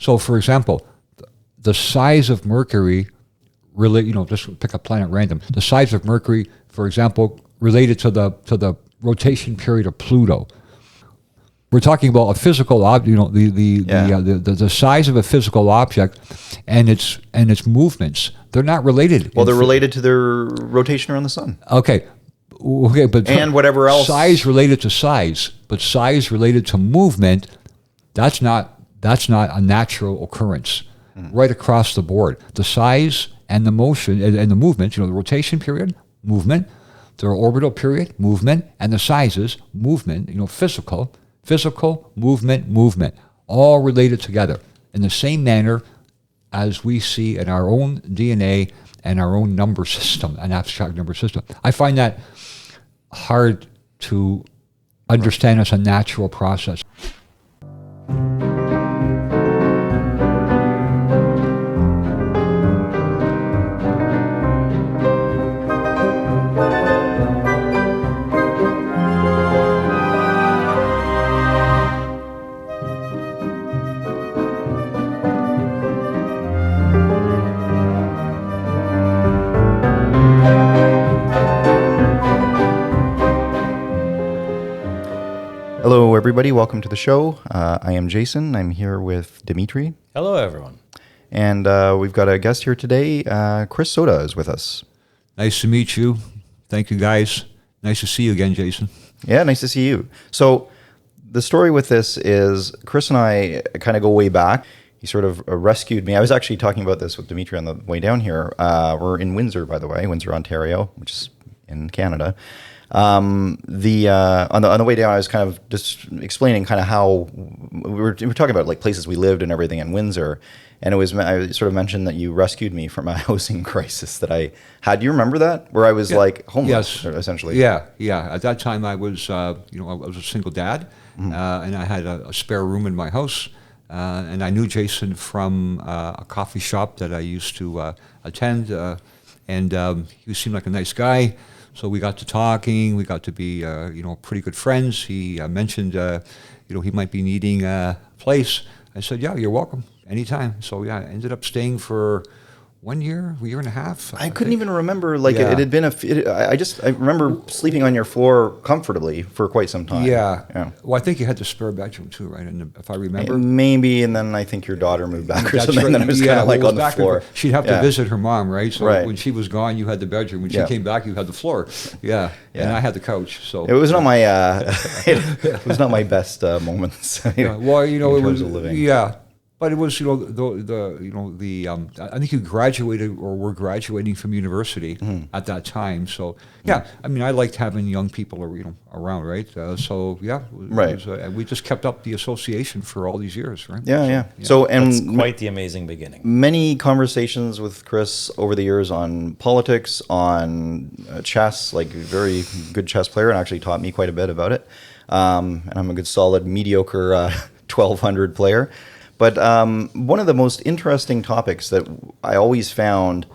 So, for example, the size of Mercury, really, just pick a planet random. The size of Mercury, for example, related to the rotation period of Pluto. We're talking about a physical object, the size of a physical object, and its movements. They're not related. Well, they're related to their rotation around the sun. Okay, but and whatever else. Size related to size, but size related to movement. That's not a natural occurrence. Right across the board, the size and the motion and the movement. The rotation period, movement. The orbital period, movement, and the sizes, movement. Physical, movement, all related together in the same manner as we see in our own DNA and our own number system, an abstract number system. I find that hard to understand as a natural process. Hello, everybody. Welcome to the show. I am Jason. I'm here with Dimitri. Hello, everyone. And we've got a guest here today. Chris Soda is with us. Nice to meet you. Thank you, guys. Nice to see you again, Jason. Yeah, nice to see you. So the story with this is Chris and I kind of go way back. He sort of rescued me. I was actually talking about this with Dimitri on the way down here. We're in Windsor, by the way, Windsor, Ontario, which is in Canada. On the way down, I was kind of just explaining kind of how we were talking about like places we lived and everything in Windsor, and I sort of mentioned that you rescued me from a housing crisis that I had. Do you remember that, where I was like homeless, essentially? Yeah. At that time, I was I was a single dad, and I had a spare room in my house, and I knew Jason from a coffee shop that I used to attend, and he seemed like a nice guy. So we got to talking. We got to be, pretty good friends. He mentioned, he might be needing a place. I said, "Yeah, you're welcome, anytime." So yeah, I ended up staying for 1 year, a year and a half. I couldn't even remember. Like it had been I remember sleeping on your floor comfortably for quite some time. Yeah. Well, I think you had the spare bedroom too, right? And if I remember, maybe. And then I think your daughter moved back or something. Right. And then it was kind of like on the floor. She'd have to visit her mom, right? So when she was gone, you had the bedroom. When she came back, you had the floor. Yeah. And I had the couch. So it was not my it was not my best moments. Well, in terms of living. Yeah. But it was, I think you graduated or were graduating from university at that time. So, I mean, I liked having young people, around, right? We just kept up the association for all these years, right? Yeah. So, and that's quite the amazing beginning. Many conversations with Chris over the years on politics, on chess, like very good chess player, and actually taught me quite a bit about it. And I'm a good, solid, mediocre 1200 player. But one of the most interesting topics that I always found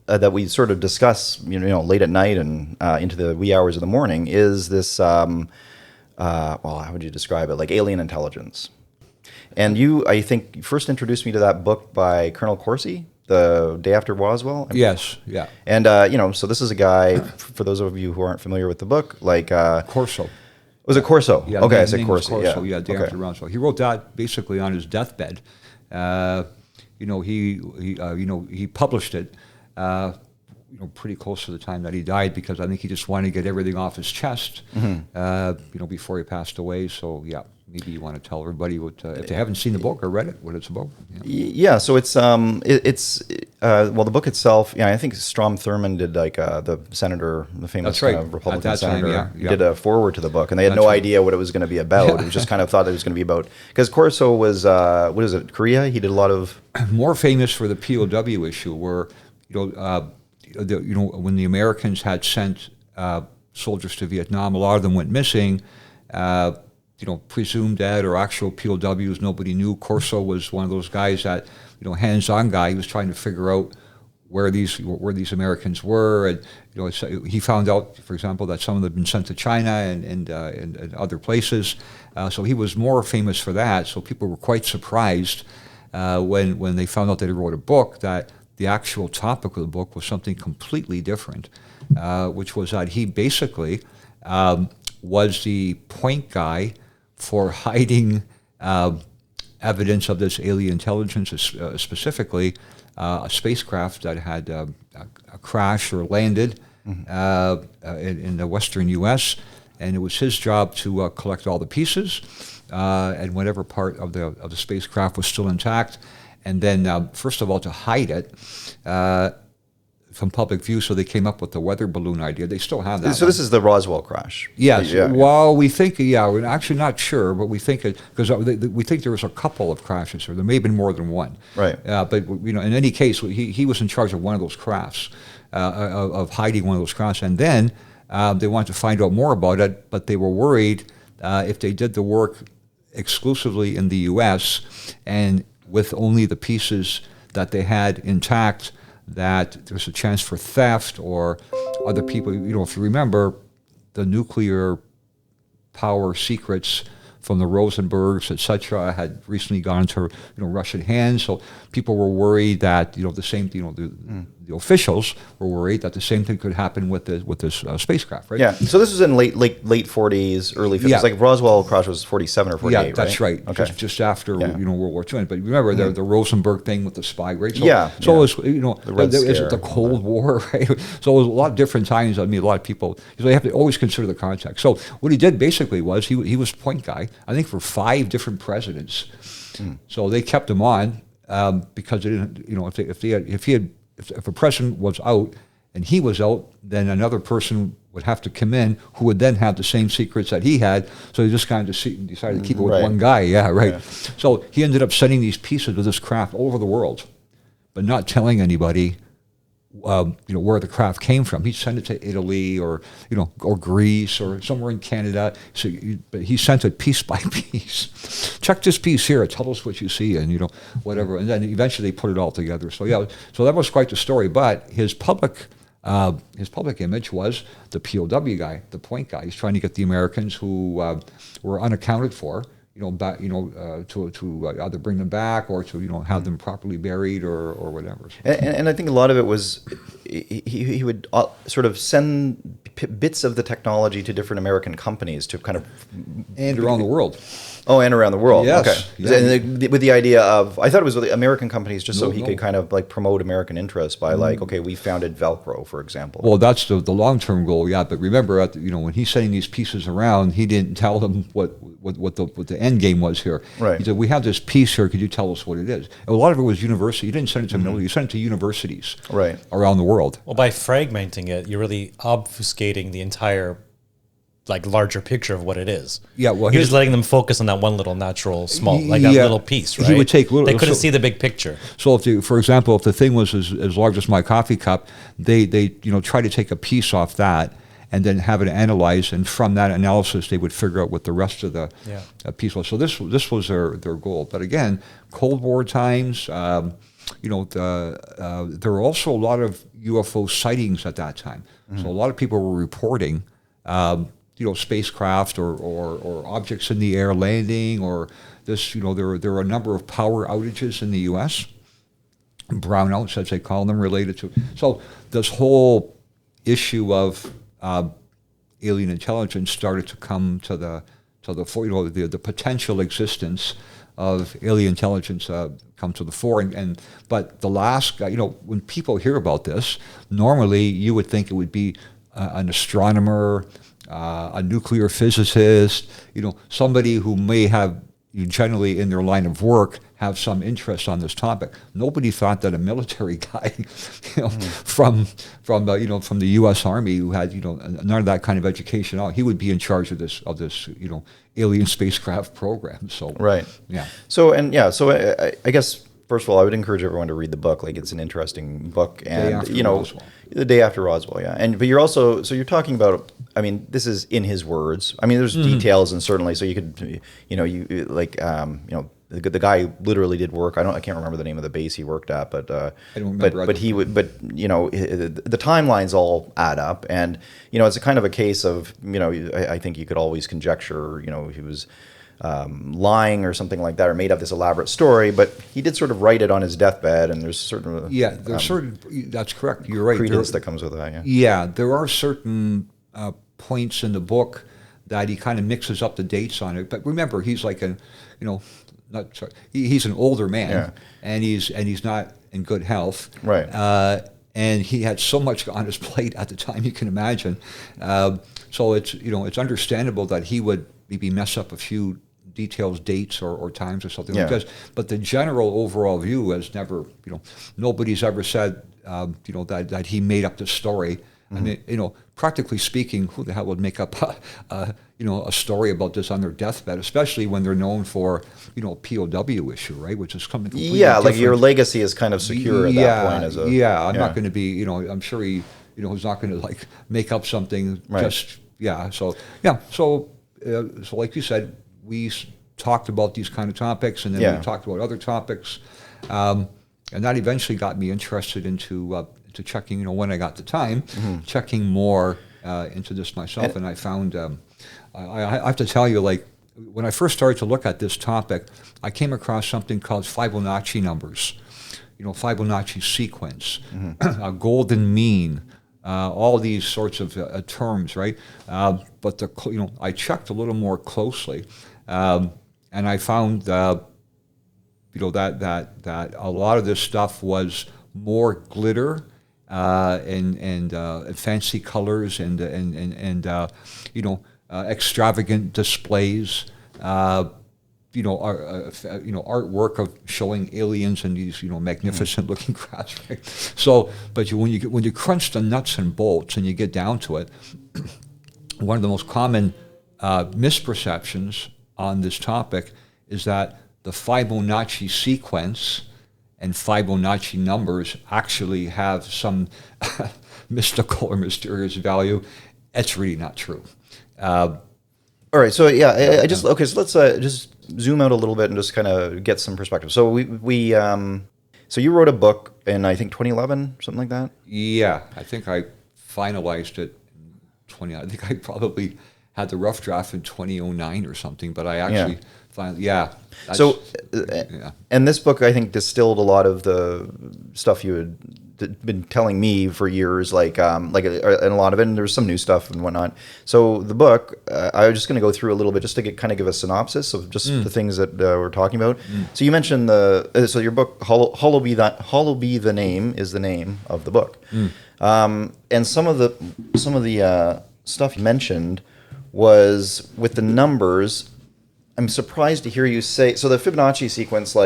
that we sort of discuss, late at night and into the wee hours of the morning is this, how would you describe it? Like alien intelligence. And you, I think, first introduced me to that book by Colonel Corsi, The Day After Roswell. Yes, yeah. And, so this is a guy, for those of you who aren't familiar with the book, like... Corso. Was it Corso? Yeah, okay, I said Corso. Day After Roswell. He wrote that basically on his deathbed. He published it, pretty close to the time that he died because I think he just wanted to get everything off his chest, before he passed away. So maybe you want to tell everybody what if they haven't seen the book or read it, what it's about. Yeah. So it's the book itself. Yeah, I think Strom Thurmond did like the senator, the famous Republican senator. He did a foreword to the book, and they had no idea what it was going to be about. It was just kind of thought it was going to be about because Corso was what is it, Korea? He did a lot of more famous for the POW issue, where when the Americans had sent soldiers to Vietnam, a lot of them went missing. Presumed dead or actual POWs, nobody knew. Corso was one of those guys that, hands-on guy. He was trying to figure out where these Americans were, and he found out, for example, that some of them had been sent to China and other places. So he was more famous for that. So people were quite surprised when they found out that he wrote a book, that the actual topic of the book was something completely different, which was that he basically was the point guy for hiding evidence of this alien intelligence, specifically a spacecraft that had a crash or landed in the western U.S., and it was his job to collect all the pieces and whatever part of the spacecraft was still intact, and then first of all to hide it from public view. So they came up with the weather balloon idea. They still have that. So this is the Roswell crash. Yes. Yeah. Well, we think, we're actually not sure, but we think it, because we think there was a couple of crashes, or there may have been more than one. Right. But in any case, he was in charge of one of those crafts, of hiding one of those crafts, and then they wanted to find out more about it, but they were worried if they did the work exclusively in the U.S. and with only the pieces that they had intact, that there's a chance for theft or other people. If you remember, the nuclear power secrets from the Rosenbergs, etc., had recently gone into Russian hands. So people were worried that the same the officials were worried that the same thing could happen with this spacecraft, right? Yeah. So this was in late 40s, early 50s. Yeah. Like Roswell crash was 47 or 48. Yeah, that's right. Okay. Just after World War II. But remember the Rosenberg thing with the spy, right? So, Yeah. So it was The Red is Scare, it the Cold War, right? So it was a lot of different times. I mean, a lot of people. So you have to always consider the context. So what he did basically was he was point guy, I think, for 5 different presidents. So they kept him on because they didn't. If a president was out and he was out, then another person would have to come in who would then have the same secrets that he had. So they just kind of decided to keep it with one guy. Yeah, right. Yeah. So he ended up sending these pieces of this craft all over the world, but not telling anybody where the craft came from. He'd send it to Italy or Greece or somewhere in Canada. So, but he sent it piece by piece. Check this piece here. Tell us what you see, and whatever. And then eventually they put it all together. So so that was quite the story. But his public image was the POW guy, the point guy. He's trying to get the Americans who were unaccounted for, back, to either bring them back or to have them properly buried or whatever. And I think a lot of it was he would sort of send bits of the technology to different American companies to kind of and around the world. Oh, and around the world. Yes. Okay. Yeah. And with the idea of, I thought it was with the American companies just so he could kind of like promote American interests by okay, we founded Velcro, for example. Well, that's the long-term goal, yeah. But remember, when he's sending these pieces around, he didn't tell them what the end game was here. Right. He said, we have this piece here. Could you tell us what it is? And a lot of it was university. You didn't send it to military. You sent it to universities around the world. Well, by fragmenting it, you're really obfuscating the entire larger picture of what it is. Yeah, well, he was letting them focus on that one little natural small, that little piece, right? He would take little. They couldn't see the big picture. So, for example, if the thing was as large as my coffee cup, they try to take a piece off that and then have it analyzed, and from that analysis, they would figure out what the rest of the piece was. So this was their goal. But again, Cold War times. There were also a lot of UFO sightings at that time. So a lot of people were reporting. Spacecraft or objects in the air landing, or this, there are a number of power outages in the U.S., brownouts, as they call them, related to. So this whole issue of alien intelligence started to come to the fore. The potential existence of alien intelligence come to the fore. But the last guy, when people hear about this, normally you would think it would be an astronomer, a nuclear physicist, somebody who may have, generally in their line of work, have some interest on this topic. Nobody thought that a military guy, from the U.S. Army, who had none of that kind of education, he would be in charge of this alien spacecraft program. So right, yeah. So I guess. First of all, I would encourage everyone to read the book. Like, it's an interesting book, and Roswell. The day after Roswell, yeah. But you're also talking about. I mean, this is in his words. I mean, there's details, and certainly, so you could, the guy literally did work. I can't remember the name of the base he worked at, but I don't remember. But he would. But the timelines all add up, and it's a kind of a case of I think you could always conjecture. He was. lying or something like that, or made up this elaborate story, but he did sort of write it on his deathbed, and there's certain that's correct. You're right. credence that comes with that. Yeah, there are certain points in the book that he kind of mixes up the dates on it. But remember, he's like he's an older man, and he's not in good health, right? And he had so much on his plate at the time, you can imagine. So it's understandable that he would maybe mess up a few details, dates, or times or something like this. But the general overall view has never, nobody's ever said, that he made up this story. I mean, practically speaking, who the hell would make up a story about this on their deathbed, especially when they're known for, POW issue, right? Which is something completely different. Like your legacy is kind of secure at that point. I'm not going to be, I'm sure he, is not going to like make up something So like you said, we talked about these kind of topics, and then we talked about other topics, and that eventually got me interested into checking, when I got the time, checking more into this myself, and I found, I have to tell you, like, when I first started to look at this topic, I came across something called Fibonacci numbers, Fibonacci sequence, a golden mean, all these sorts of terms, right? But I checked a little more closely, and I found that a lot of this stuff was more glitter and fancy colors and extravagant displays. Artwork of showing aliens and these, magnificent looking crafts. Right? So, but when you crunch the nuts and bolts and you get down to it, one of the most common misperceptions on this topic is that the Fibonacci sequence and Fibonacci numbers actually have some mystical or mysterious value. It's really not true. All right, so so let's just zoom out a little bit and just kind of get some perspective. So so you wrote a book in, I think, 2011, something like that? Yeah, I think I finalized it in I think I probably had the rough draft in 2009 or something, but I actually and this book, I think, distilled a lot of the stuff you had been telling me for years, and a lot of it, and there's some new stuff and whatnot. So the book, I was just going to go through a little bit just to give a synopsis of just the things that we're talking about. So you mentioned so your book, Hollow Be the Name, is the name of the book. And some of the stuff you mentioned was with the numbers. I'm surprised to hear you say, so the Fibonacci sequence,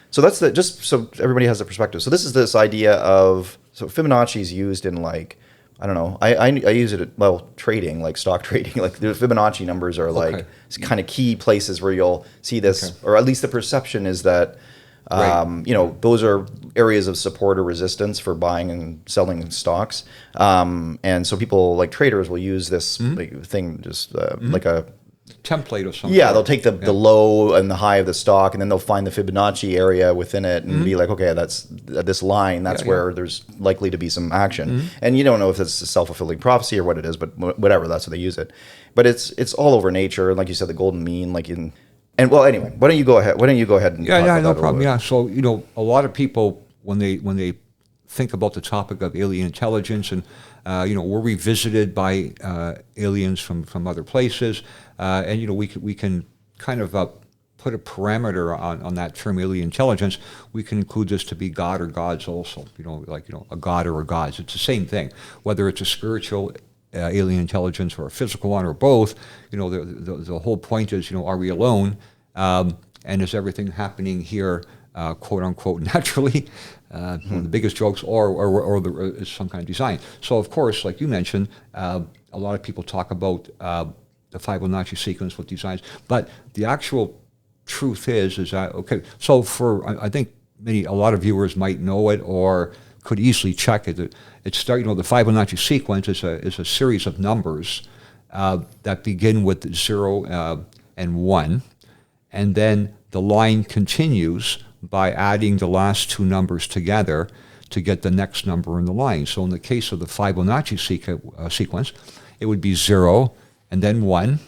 so that's just so everybody has a perspective. So this is this idea of, so Fibonacci is used in I don't know, I use it at, trading, like stock trading, like the Fibonacci numbers are it's kind of key places where you'll see this, or at least the perception is that, those are areas of support or resistance for buying and selling stocks. And so people like traders will use this thing, just like a template or something. Yeah, they'll take the low and the high of the stock, and then they'll find the Fibonacci area within it and be like, okay, that's this line, that's where there's likely to be some action. And you don't know if it's a self-fulfilling prophecy or what it is, but whatever, that's what they use it. But it's all over nature, and like you said, the golden mean, anyway, why don't you go ahead? And talk about no that problem. Yeah, so a lot of people when they think about the topic of alien intelligence and we're revisited by aliens from other places, and we can kind of put a parameter on that term alien intelligence. We can include this to be God or gods also. A god or a gods. It's the same thing, whether it's a spiritual alien intelligence or a physical one or both. The whole point is, are we alone? And is everything happening here, quote unquote, naturally? One of the biggest jokes, or is some kind of design. So of course, like you mentioned, a lot of people talk about the Fibonacci sequence with designs, but the actual truth is that okay. So I think a lot of viewers might know it or could easily check it. The Fibonacci sequence is a series of numbers that begin with 0 and 1, and then the line continues by adding the last two numbers together to get the next number in the line. So in the case of the Fibonacci sequence, it would be 0 and then 1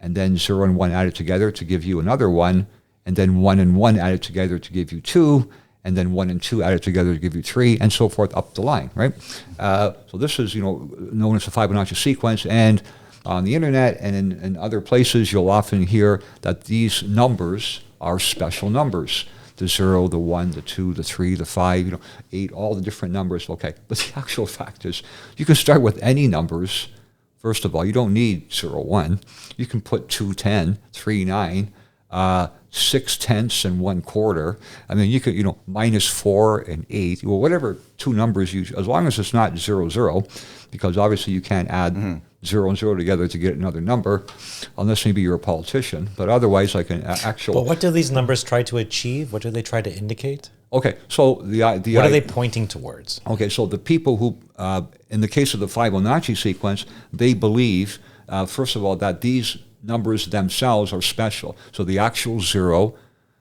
and then 0 and 1 added together to give you another 1, and then 1 and 1 added together to give you 2, and then 1 and 2 added together to give you 3, and so forth up the line, right? So this is, known as the Fibonacci sequence, and on the internet and in other places, you'll often hear that these numbers are special numbers. The 0, the 1, the 2, the 3, the 5, 8, all the different numbers. Okay, but the actual fact is you can start with any numbers. First of all, you don't need 0, 1. You can put 2, 10, 3, 9, 6 tenths and 1 quarter. I mean, you could, -4 and 8, well, whatever two numbers you, as long as it's not 0, 0, because obviously you can't add 0 and 0 together to get another number, unless maybe you're a politician. But otherwise, like an actual. But what do these numbers try to achieve? What do they try to indicate? Okay, so what are they pointing towards? Okay, so the people who, in the case of the Fibonacci sequence, they believe, first of all, that these numbers themselves are special. So the actual 0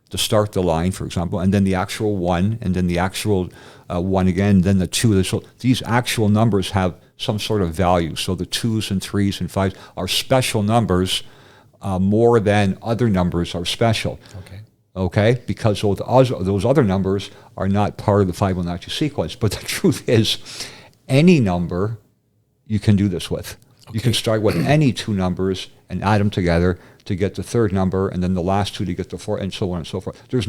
to start the line, for example, and then the actual 1, and then the actual 1 again, then the 2. So these actual numbers have some sort of value. So the 2s and 3s and 5s are special numbers more than other numbers are special. Okay, because those other numbers are not part of the Fibonacci sequence. But the truth is, any number you can do this with. Okay. You can start with any two numbers and add them together to get the third number, and then the last two to get the fourth, and so on and so forth. There's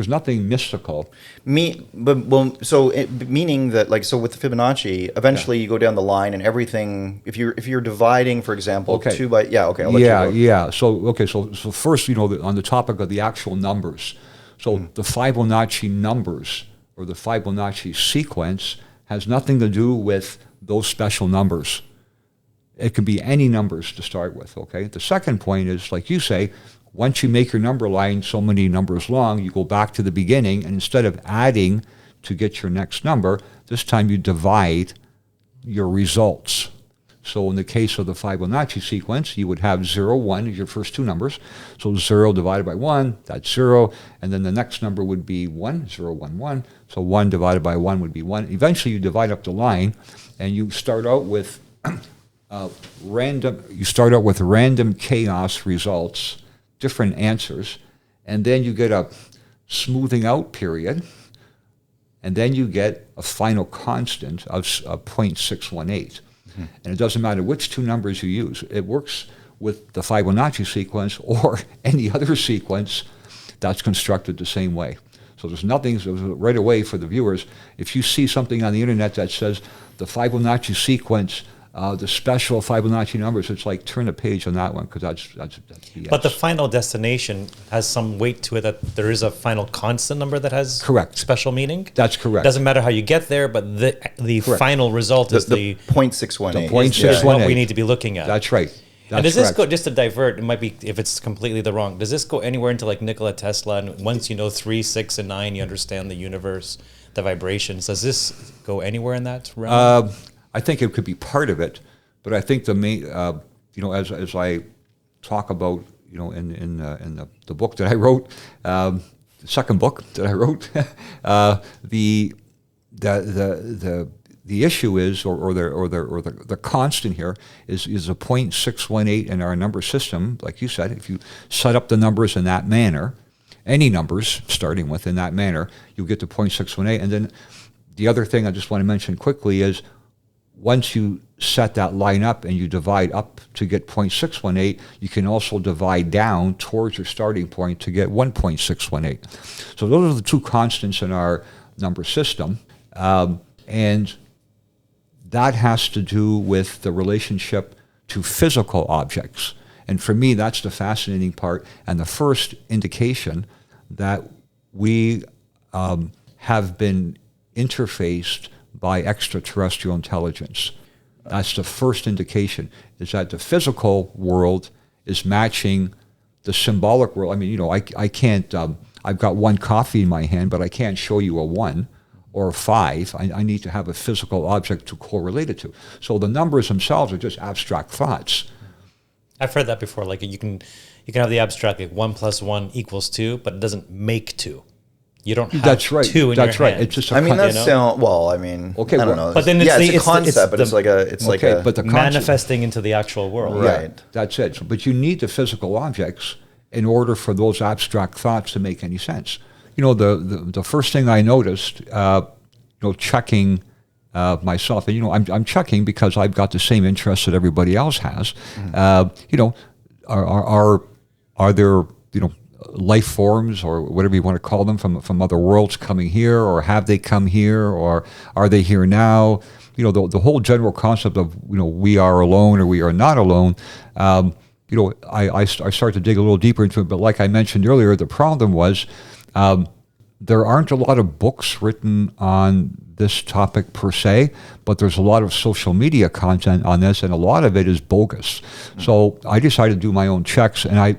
nothing mystical. Meaning that, like, so with the Fibonacci, eventually you go down the line and everything. If you're dividing, for example, 2 by I'll let you go. So first, on the topic of the actual numbers. So the Fibonacci numbers or the Fibonacci sequence has nothing to do with those special numbers. It can be any numbers to start with, okay? The second point is, like you say, once you make your number line so many numbers long, you go back to the beginning, and instead of adding to get your next number, this time you divide your results. So in the case of the Fibonacci sequence, you would have 0, 1 as your first two numbers. So 0 divided by 1, that's 0. And then the next number would be 1, 0, 1, 1. So 1 divided by 1 would be 1. Eventually you divide up the line, and you start out with random chaos results, different answers, and then you get a smoothing out period, and then you get a final constant of 0.618. And it doesn't matter which two numbers you use. It works with the Fibonacci sequence or any other sequence that's constructed the same way. So there's nothing, right away for the viewers, if you see something on the internet that says the Fibonacci sequence, the special Fibonacci numbers, it's like turn a page on that one, because that's BS. But the final destination has some weight to it, that there is a final constant number that has correct special meaning? That's correct. Doesn't matter how you get there, but the final result is the 0.618. The 0.618. What we need to be looking at. That's right. And does this go, just to divert, it might be, if it's completely the wrong, does this go anywhere into like Nikola Tesla, and once you know 3, 6, and 9, you understand the universe, the vibrations? Does this go anywhere in that realm? I think it could be part of it, but I think the main, as I talk about, in the book that I wrote, the second book that I wrote, the issue is, or the constant here is a 0.618 in our number system. Like you said, if you set up the numbers in that manner, any numbers starting with in that manner, you get to 0.618. And then the other thing I just want to mention quickly is, once you set that line up and you divide up to get 0.618, you can also divide down towards your starting point to get 1.618. So those are the two constants in our number system. And that has to do with the relationship to physical objects. And for me, that's the fascinating part, and the first indication that we have been interfaced by extraterrestrial intelligence. That's the first indication, is that the physical world is matching the symbolic world. I mean, I can't, I've got one coffee in my hand, but I can't show you a 1 or a 5. I need to have a physical object to correlate it to. So the numbers themselves are just abstract thoughts. I've heard that before. Like you can have the abstract, like 1 + 1 = 2, but it doesn't make 2. You don't have That's right. two in That's your right. hand. It's just a I mean, that's know? well, I mean, Okay, I don't well- know. But then yeah, it's it's a concept, but the- it's like a but the concept, manifesting into the actual world. Right. that's it. But you need the physical objects in order for those abstract thoughts to make any sense. You know, the first thing I noticed, checking myself, and I'm checking because I've got the same interests that everybody else has. Are there life forms or whatever you want to call them from other worlds coming here, or have they come here, or are they here now? The whole general concept of we are alone or we are not alone. I started to dig a little deeper into it, but like I mentioned earlier, the problem was there aren't a lot of books written on this topic per se, but there's a lot of social media content on this, and a lot of it is bogus. So I decided to do my own checks, and I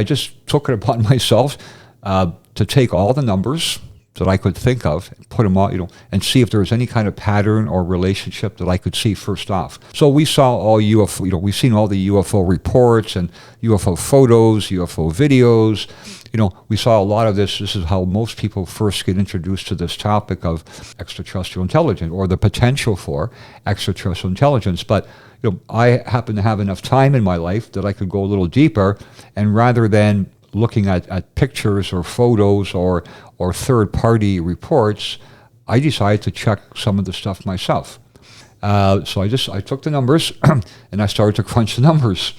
just took it upon myself to take all the numbers that I could think of, put them all, and see if there was any kind of pattern or relationship that I could see first off. So we saw all UFO, we've seen all the UFO reports and UFO photos, UFO videos. We saw a lot of this. This is how most people first get introduced to this topic of extraterrestrial intelligence, or the potential for extraterrestrial intelligence. But I happen to have enough time in my life that I could go a little deeper, and rather than looking at pictures or photos or third-party reports, I decided to check some of the stuff myself. So I took the numbers and I started to crunch the numbers,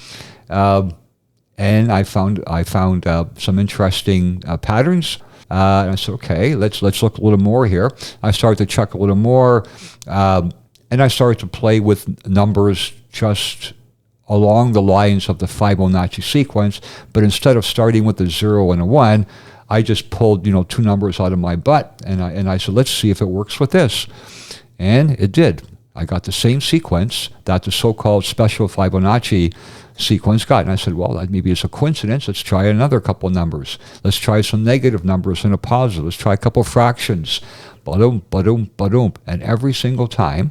and I found some interesting patterns. And I said, okay, let's look a little more here. I started to check a little more, and I started to play with numbers just along the lines of the Fibonacci sequence, but instead of starting with a 0 and a 1, I just pulled two numbers out of my butt, and I said, let's see if it works with this, and it did. I got the same sequence that the so-called special Fibonacci sequence got, and I said, well, maybe it's a coincidence. Let's try another couple numbers. Let's try some negative numbers and a positive. Let's try a couple fractions. Ba-doom, ba-doom, ba-doom, and every single time,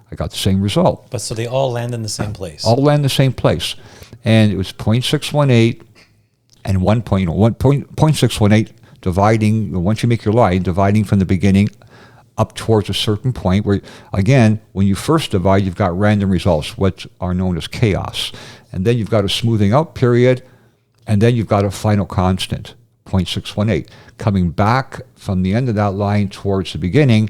I got the same result. But so they all land in the same place. All land in the same place. And it was 0.618 and 0.618 dividing, once you make your line, dividing from the beginning up towards a certain point where, again, when you first divide, you've got random results, what are known as chaos. And then you've got a smoothing out period, and then you've got a final constant, 0.618. Coming back from the end of that line towards the beginning,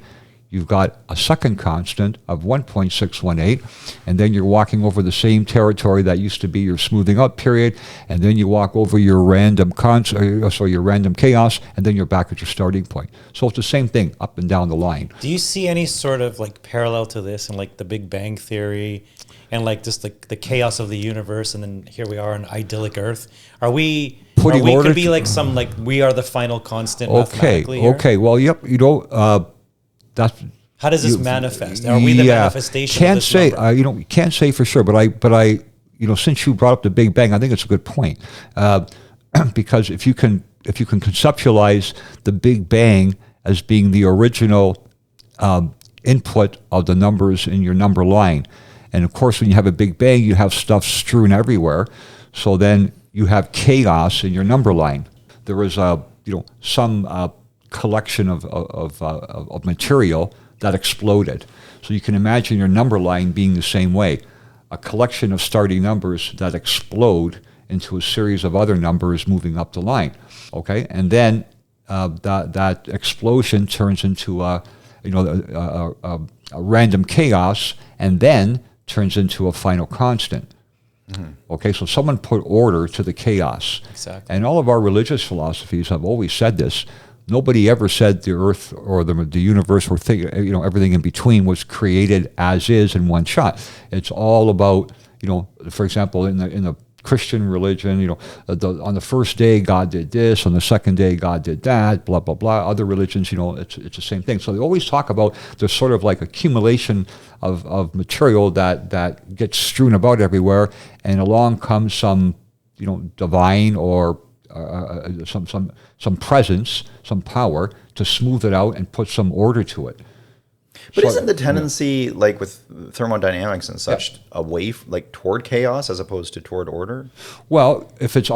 you've got a second constant of 1.618, and then you're walking over the same territory that used to be your smoothing up period, and then you walk over your random your random chaos, and then you're back at your starting point. So it's the same thing up and down the line. Do you see any sort of like parallel to this in like the Big Bang Theory and like just the chaos of the universe, and then here we are on idyllic Earth? Are we could be like some like we are the final constant mathematically here? Okay. Well, yep. How does this manifest? Are we the manifestation of this number? Can't say for sure, but I since you brought up the Big Bang, I think it's a good point, because if you can conceptualize the Big Bang as being the original input of the numbers in your number line, and of course when you have a Big Bang, you have stuff strewn everywhere, so then you have chaos in your number line. There is some collection of material that exploded. So you can imagine your number line being the same way, a collection of starting numbers that explode into a series of other numbers moving up the line. Okay, and then that explosion turns into a random chaos, and then turns into a final constant. Mm-hmm. Okay, so someone put order to the chaos. Exactly. And all of our religious philosophies have always said this. Nobody ever said the earth or the universe or everything in between was created as is in one shot. It's all about, for example, in the Christian religion, on the first day God did this, on the second day God did that, blah, blah, blah. Other religions, it's the same thing. So they always talk about there's sort of like accumulation of material that gets strewn about everywhere, and along comes some, divine or some presence, some power to smooth it out and put some order to it. But isn't the tendency, like with thermodynamics and such, away like toward chaos as opposed to toward order? Well, if there's,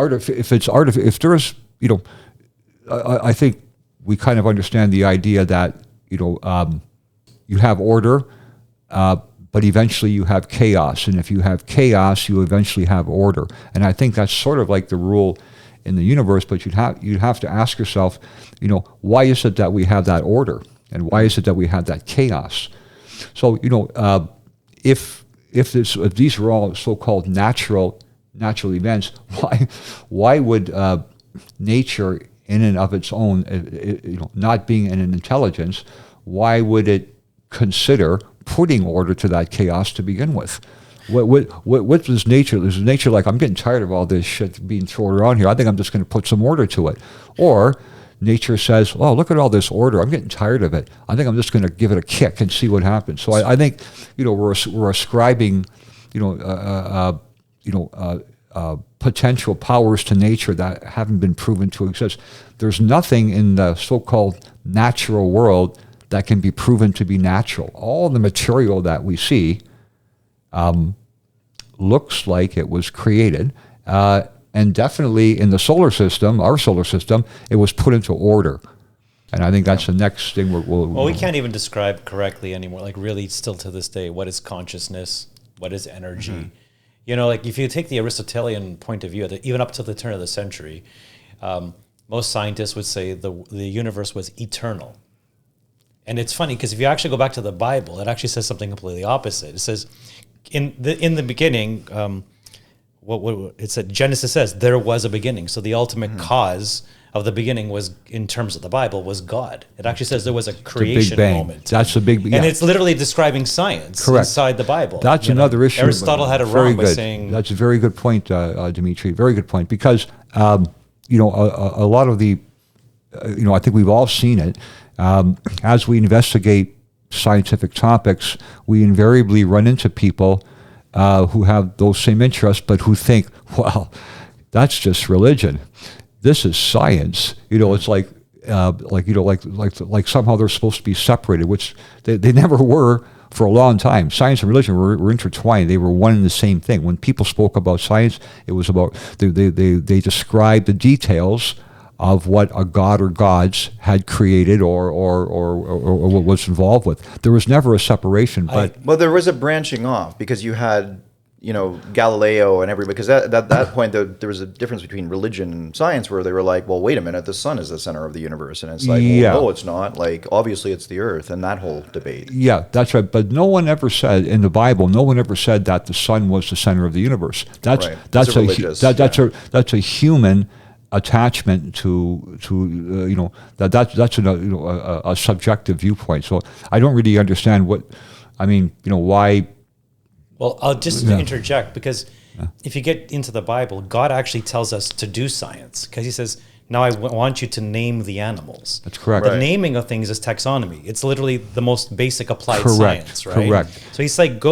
I think we kind of understand the idea that, you have order, but eventually you have chaos. And if you have chaos, you eventually have order. And I think that's sort of like the rule in the universe, but you'd have to ask yourself, why is it that we have that order? And why is it that we have that chaos? So, if these are all so-called natural events, why would nature in and of its own, not being an intelligence, why would it consider putting order to that chaos to begin with? What is nature? Is nature like, I'm getting tired of all this shit being thrown around here, I think I'm just going to put some order to it? Or nature says, oh, look at all this order, I'm getting tired of it, I think I'm just going to give it a kick and see what happens. So I think, we're ascribing, potential powers to nature that haven't been proven to exist. There's nothing in the so-called natural world that can be proven to be natural. All the material that we see looks like it was created, and definitely in the solar system, our solar system, it was put into order. And I think that's the next thing we can't even describe correctly anymore, like really still to this day, what is consciousness, what is energy? Like if you take the Aristotelian point of view, even up to the turn of the century, most scientists would say the universe was eternal. And it's funny because if you actually go back to the Bible, it actually says something completely opposite. It says, in the beginning, what it said, Genesis says there was a beginning. So the ultimate cause of the beginning was, in terms of the Bible, was God. It actually says there was a creation moment. That's a big, and it's literally describing science inside the Bible. That's another issue. Aristotle had it wrong by saying. That's a very good point, Dimitri. Very good point, because a lot of the, I think we've all seen it. As we investigate scientific topics, we invariably run into people who have those same interests, but who think, well, that's just religion. This is science. It's like somehow they're supposed to be separated, which they never were for a long time. Science and religion were intertwined. They were one and the same thing. When people spoke about science, it was about, they described the details of what a god or gods had created or what was involved with. There was never a separation. Well, there was a branching off because you had, Galileo and everybody, because at that point there was a difference between religion and science where they were like, well, wait a minute, the sun is the center of the universe. And it's like, well, no, it's not. Like, obviously it's the earth, and that whole debate. Yeah, that's right. But no one ever said, in the Bible, no one ever said that the sun was the center of the universe. That's a human attachment to that's a subjective viewpoint. So I don't really understand why. Well, I'll just interject, because if you get into the Bible, God actually tells us to do science, because he says, now I want you to name the animals. That's correct. The naming of things is taxonomy. It's literally the most basic applied science, right? Correct. So he's like,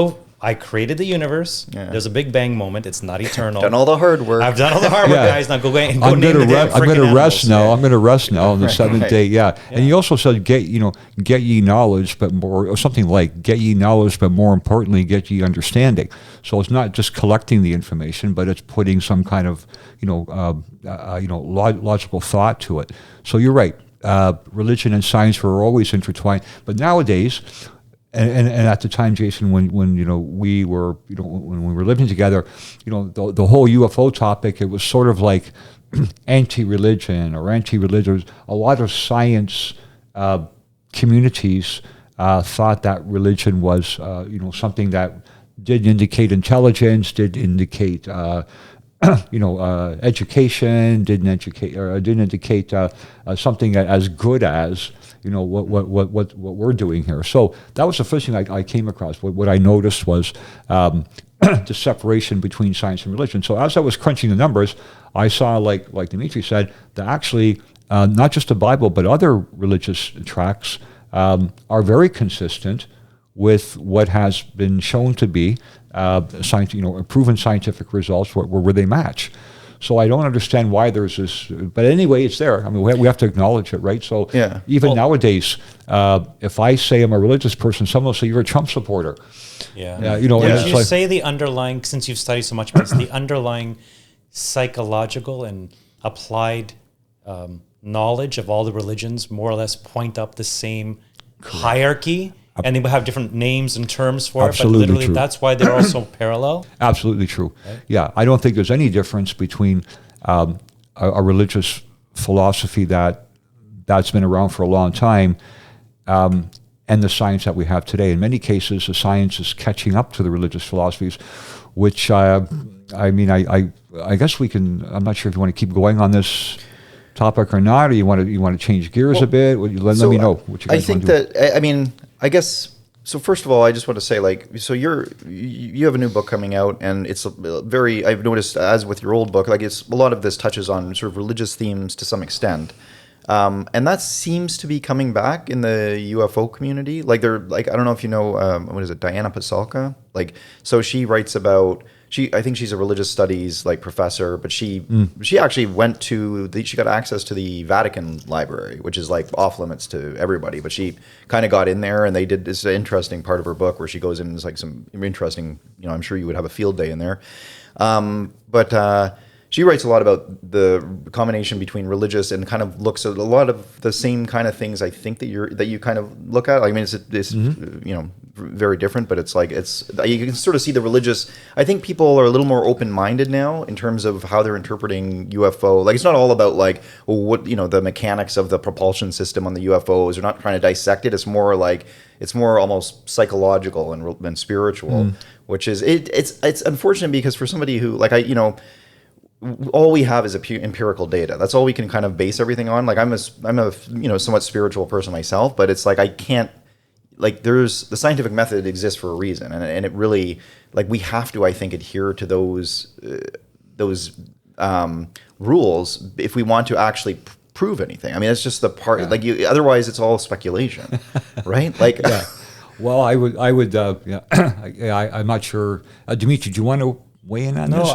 I created the universe. Yeah. There's a big bang moment. It's not eternal. Done all the hard work. I've done all the hard work, guys. Now go name the I'm going to rest now. I'm going to rest now on the seventh day. Yeah. And he also said, get ye knowledge, but more, or something like, get ye knowledge, but more importantly, get ye understanding. So it's not just collecting the information, but it's putting some kind of, logical thought to it. So you're right. Religion and science were always intertwined, but nowadays. And at the time, Jason, when we were when we were living together, the whole UFO topic, it was sort of like anti-religion or anti-religion. A lot of science communities thought that religion was something that did indicate intelligence, did indicate education, didn't indicate something as good as what we're doing here. So that was the first thing I came across. What I noticed was the separation between science and religion. So as I was crunching the numbers, I saw, like Dimitri said, that actually not just the Bible but other religious tracts are very consistent with what has been shown to be proven scientific results where they match. So I don't understand why there's this, but anyway, it's there. I mean, we have to acknowledge it, right? So even nowadays, if I say I'm a religious person, someone will say you're a Trump supporter. Did you say the underlying, since you've studied so much, the underlying psychological and applied knowledge of all the religions more or less point up the same hierarchy, and they have different names and terms for Absolutely it, but literally true. that's why they're also parallel. Absolutely true. Yeah, I don't think there's any difference between a religious philosophy that's been around for a long time and the science that we have today. In many cases, the science is catching up to the religious philosophies, which I guess we can. I'm not sure if you want to keep going on this topic or not, or you want to change gears a bit. Let me know what you guys I think want to do. that I mean, I guess. So first of all, I just want to say, like, so you have a new book coming out, and it's very. I've noticed, as with your old book, like it's a lot of this touches on sort of religious themes to some extent, and that seems to be coming back in the UFO community. Like they're like, I don't know if you know, what is it, Diana Pasalka? Like, so she writes about. I think she's a religious studies like professor, but she actually went to she got access to the Vatican library, which is like off limits to everybody. But she kind of got in there, and they did this interesting part of her book where she goes in. It's like some interesting, I'm sure you would have a field day in there. But she writes a lot about the combination between religious and kind of looks at a lot of the same kind of things. I think that you kind of look at. I mean, it's very different, but it's like you can sort of see the religious. I think people are a little more open-minded now in terms of how they're interpreting UFO. Like it's not all about like what the mechanics of the propulsion system on the UFOs. They're not trying to dissect it. It's more like it's more almost psychological and spiritual, which is it's unfortunate because for somebody who like all we have is empirical data. That's all we can kind of base everything on. Like I'm a somewhat spiritual person myself, but it's like I can't. Like there's the scientific method exists for a reason, and it really like we have to, I think, adhere to those rules if we want to actually prove anything. I mean, it's just the part otherwise it's all speculation, right? Like, Yeah. Well, I would, I'm not sure. Dimitri, do you want to weigh in on this?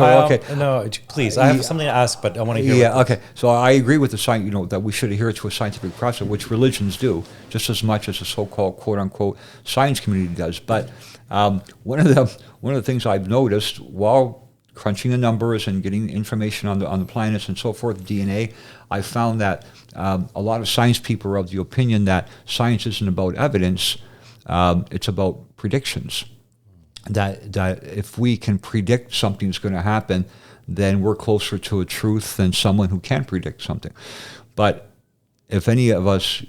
No, please. I have something to ask, but I want to hear. Yeah, okay. So I agree with the science, that we should adhere to a scientific process, which religions do, just as much as the so-called quote-unquote science community does. But one of the things I've noticed while crunching the numbers and getting information on the planets and so forth, DNA, I found that a lot of science people are of the opinion that science isn't about evidence, it's about predictions. That if we can predict something's going to happen, then we're closer to a truth than someone who can't predict something. But if any of us,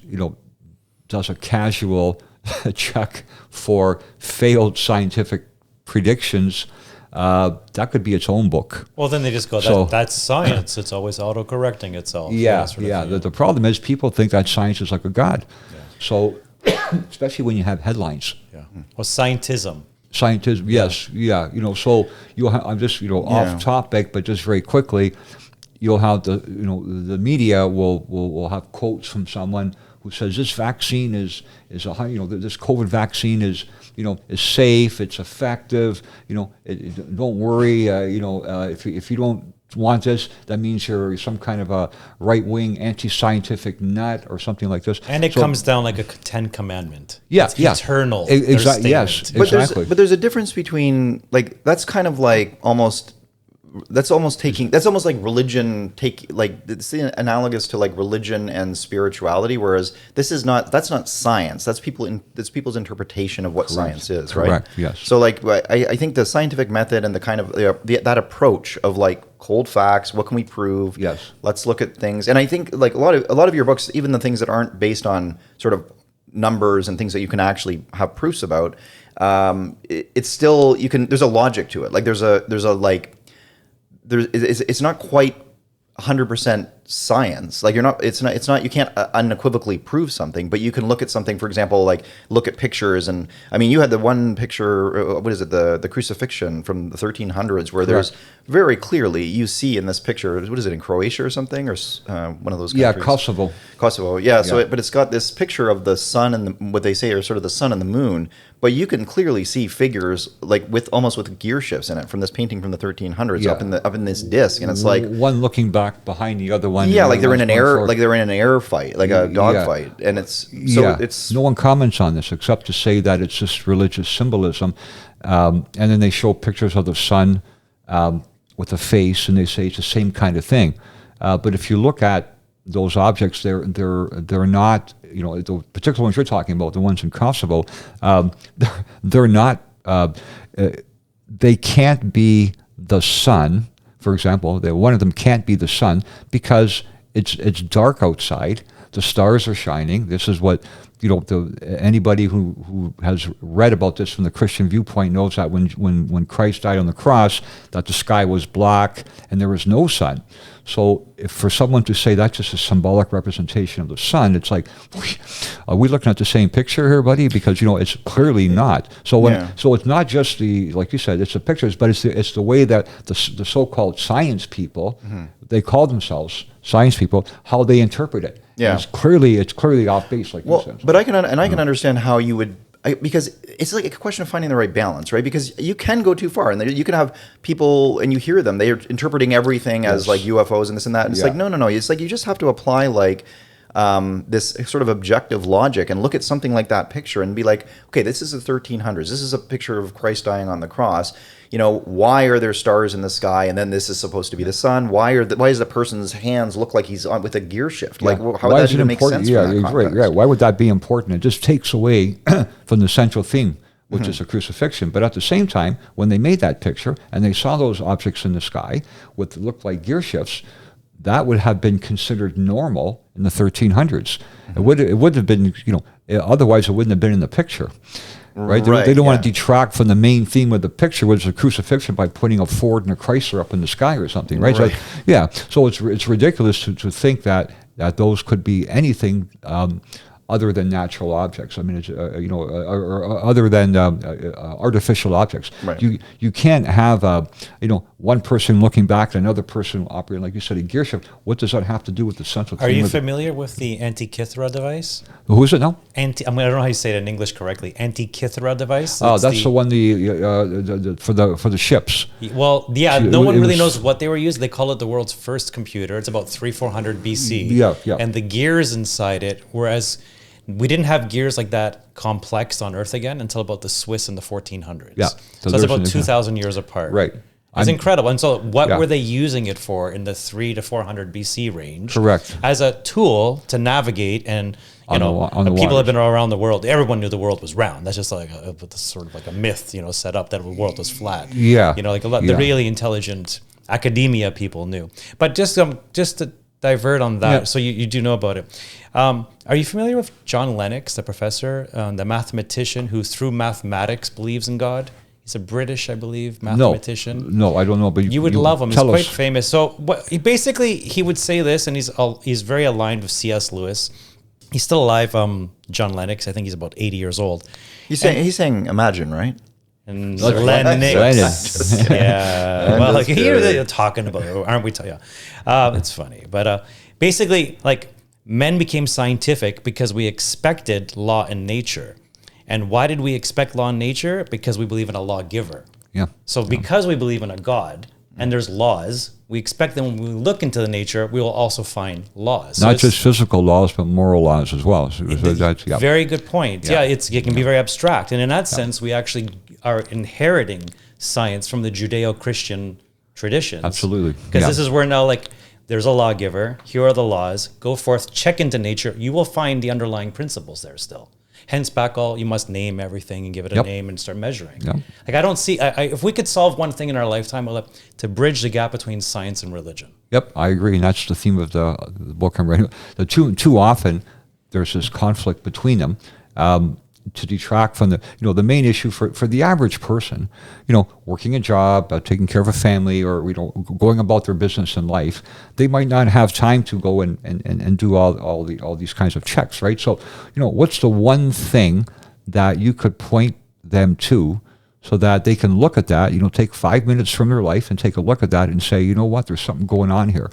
does a casual check for failed scientific predictions, that could be its own book. Well, then they just go, that's science. It's always auto-correcting itself. Yeah. The problem is people think that science is like a god. Yeah. So, especially when you have headlines. Yeah. Well, scientism. Scientism, yes, yeah. So you'll have, I'm just off topic, but just very quickly, you'll have the media will have quotes from someone who says this vaccine is this COVID vaccine is safe, it's effective. Don't worry. If you don't want this, that means you're some kind of a right-wing anti-scientific nut or something like this. And it comes down like a Ten Commandment. Yeah, it's eternal. Exactly. Yes, exactly. But there's a difference between like that's kind of like almost that's almost like religion it's analogous to like religion and spirituality, whereas that's not science. That's people's interpretation of what science is, right? Correct. Yes. So like I think the scientific method and the kind of that approach of like cold facts, what can we prove? Yes. Let's look at things. And I think like a lot of your books, even the things that aren't based on sort of numbers and things that you can actually have proofs about, it's still there's a logic to it. Like it's not quite 100% science. Like you can't unequivocally prove something, but you can look at something, for example, like look at pictures. And I mean, you had the one picture, what is it? The crucifixion from the 1300s where there's very clearly, you see in this picture, what is it, in Croatia or something? Or one of those countries? Yeah, Kosovo. Yeah. So, but it's got this picture of the sun and what they say are sort of the sun and the moon, but you can clearly see figures like almost with gear shifts in it from this painting from the 1300s up in this disc. And it's like one looking back behind the other one. Yeah, like they're in an air fight, like a dog fight, and it's no one comments on this except to say that it's just religious symbolism, and then they show pictures of the sun with a face, and they say it's the same kind of thing. But if you look at those objects, they're not, the particular ones you're talking about, the ones in Kosovo, they're not, they can't be the sun. For example, one of them can't be the sun because it's dark outside. The stars are shining. This is what, anybody who has read about this from the Christian viewpoint knows that when Christ died on the cross, that the sky was black and there was no sun. So if for someone to say that's just a symbolic representation of the sun, it's like, are we looking at the same picture here, buddy? Because it's clearly not. So so it's not just like you said, it's the pictures, but it's the way that the so-called science people, they call themselves science people, how they interpret it. Yeah, and it's clearly off base, like you said. But I can understand how you would. Because it's like a question of finding the right balance, right? Because you can go too far, and you can have people, and you hear them, they're interpreting everything as like UFOs and this and that. And it's like, no. It's like you just have to apply like this sort of objective logic and look at something like that picture and be like, okay, this is the 1300s. This is a picture of Christ dying on the cross. Why are there stars in the sky? And then this is supposed to be the sun. Why does the person's hands look like he's on with a gear shift? Like, how would that even make sense? Yeah, right. Why would that be important? It just takes away from the central theme, which is the crucifixion. But at the same time, when they made that picture and they saw those objects in the sky with looked like gear shifts, that would have been considered normal in the 1300s. It would have been, otherwise it wouldn't have been in the picture. Right? They don't want to detract from the main theme of the picture, which is the crucifixion, by putting a Ford and a Chrysler up in the sky or something, right? So it's ridiculous to think that those could be anything other than natural objects. I mean, it's, or other than artificial objects. Right. You can't have one person looking back at another person operating, like you said, a gear shift. What does that have to do with the central? Are you familiar with the Antikythera device? Who is it now? I don't know how you say it in English correctly. Antikythera device. Oh, that's the one for the ships. Well, yeah, no one really knows what they were using. They call it the world's first computer. It's about 400 BC. Yeah. And the gears inside it, whereas we didn't have gears like that complex on Earth again until about the Swiss in the 1400s. Yeah. So it's about 2,000 years apart. Right. It's incredible. And so what were they using it for in the 300 to 400 BC range? Correct. As a tool to navigate, and people have been around the world. Everyone knew the world was round. That's just like sort of like a myth, set up that the world was flat. Yeah. The really intelligent academia people knew. But just to divert on that, so you do know about it. Are you familiar with John Lennox, the professor, the mathematician who through mathematics believes in God? He's a British, I believe, mathematician. No, I don't know, but you would love him. He's quite famous. So he would say this, and he's very aligned with C.S. Lewis. He's still alive, John Lennox. I think he's about 80 years old. He's saying imagine, right? And Lennox. Yeah. Well, here they're talking about it, aren't we? It's funny. But basically, like, men became scientific because we expected law in nature. And why did we expect law in nature? Because we believe in a lawgiver. Yeah. So because we believe in a God and there's laws, we expect that when we look into the nature, we will also find laws. Not just physical laws, but moral laws as well. So very good point. Yeah, it can be very abstract. And in that sense, we actually are inheriting science from the Judeo-Christian traditions. Absolutely. Because this is where now, like, there's a lawgiver. Here are the laws. Go forth, check into nature. You will find the underlying principles there still. Hence, you must name everything and give it a name and start measuring. Yep. Like, I don't see, if we could solve one thing in our lifetime, to bridge the gap between science and religion. Yep, I agree. And that's the theme of the book I'm writing. Too often, there's this conflict between them. To detract from the main issue for the average person, working a job, taking care of a family, or going about their business in life, they might not have time to go and do all these kinds of checks, right? So, what's the one thing that you could point them to so that they can look at that, take 5 minutes from their life and take a look at that and say, you know what, there's something going on here.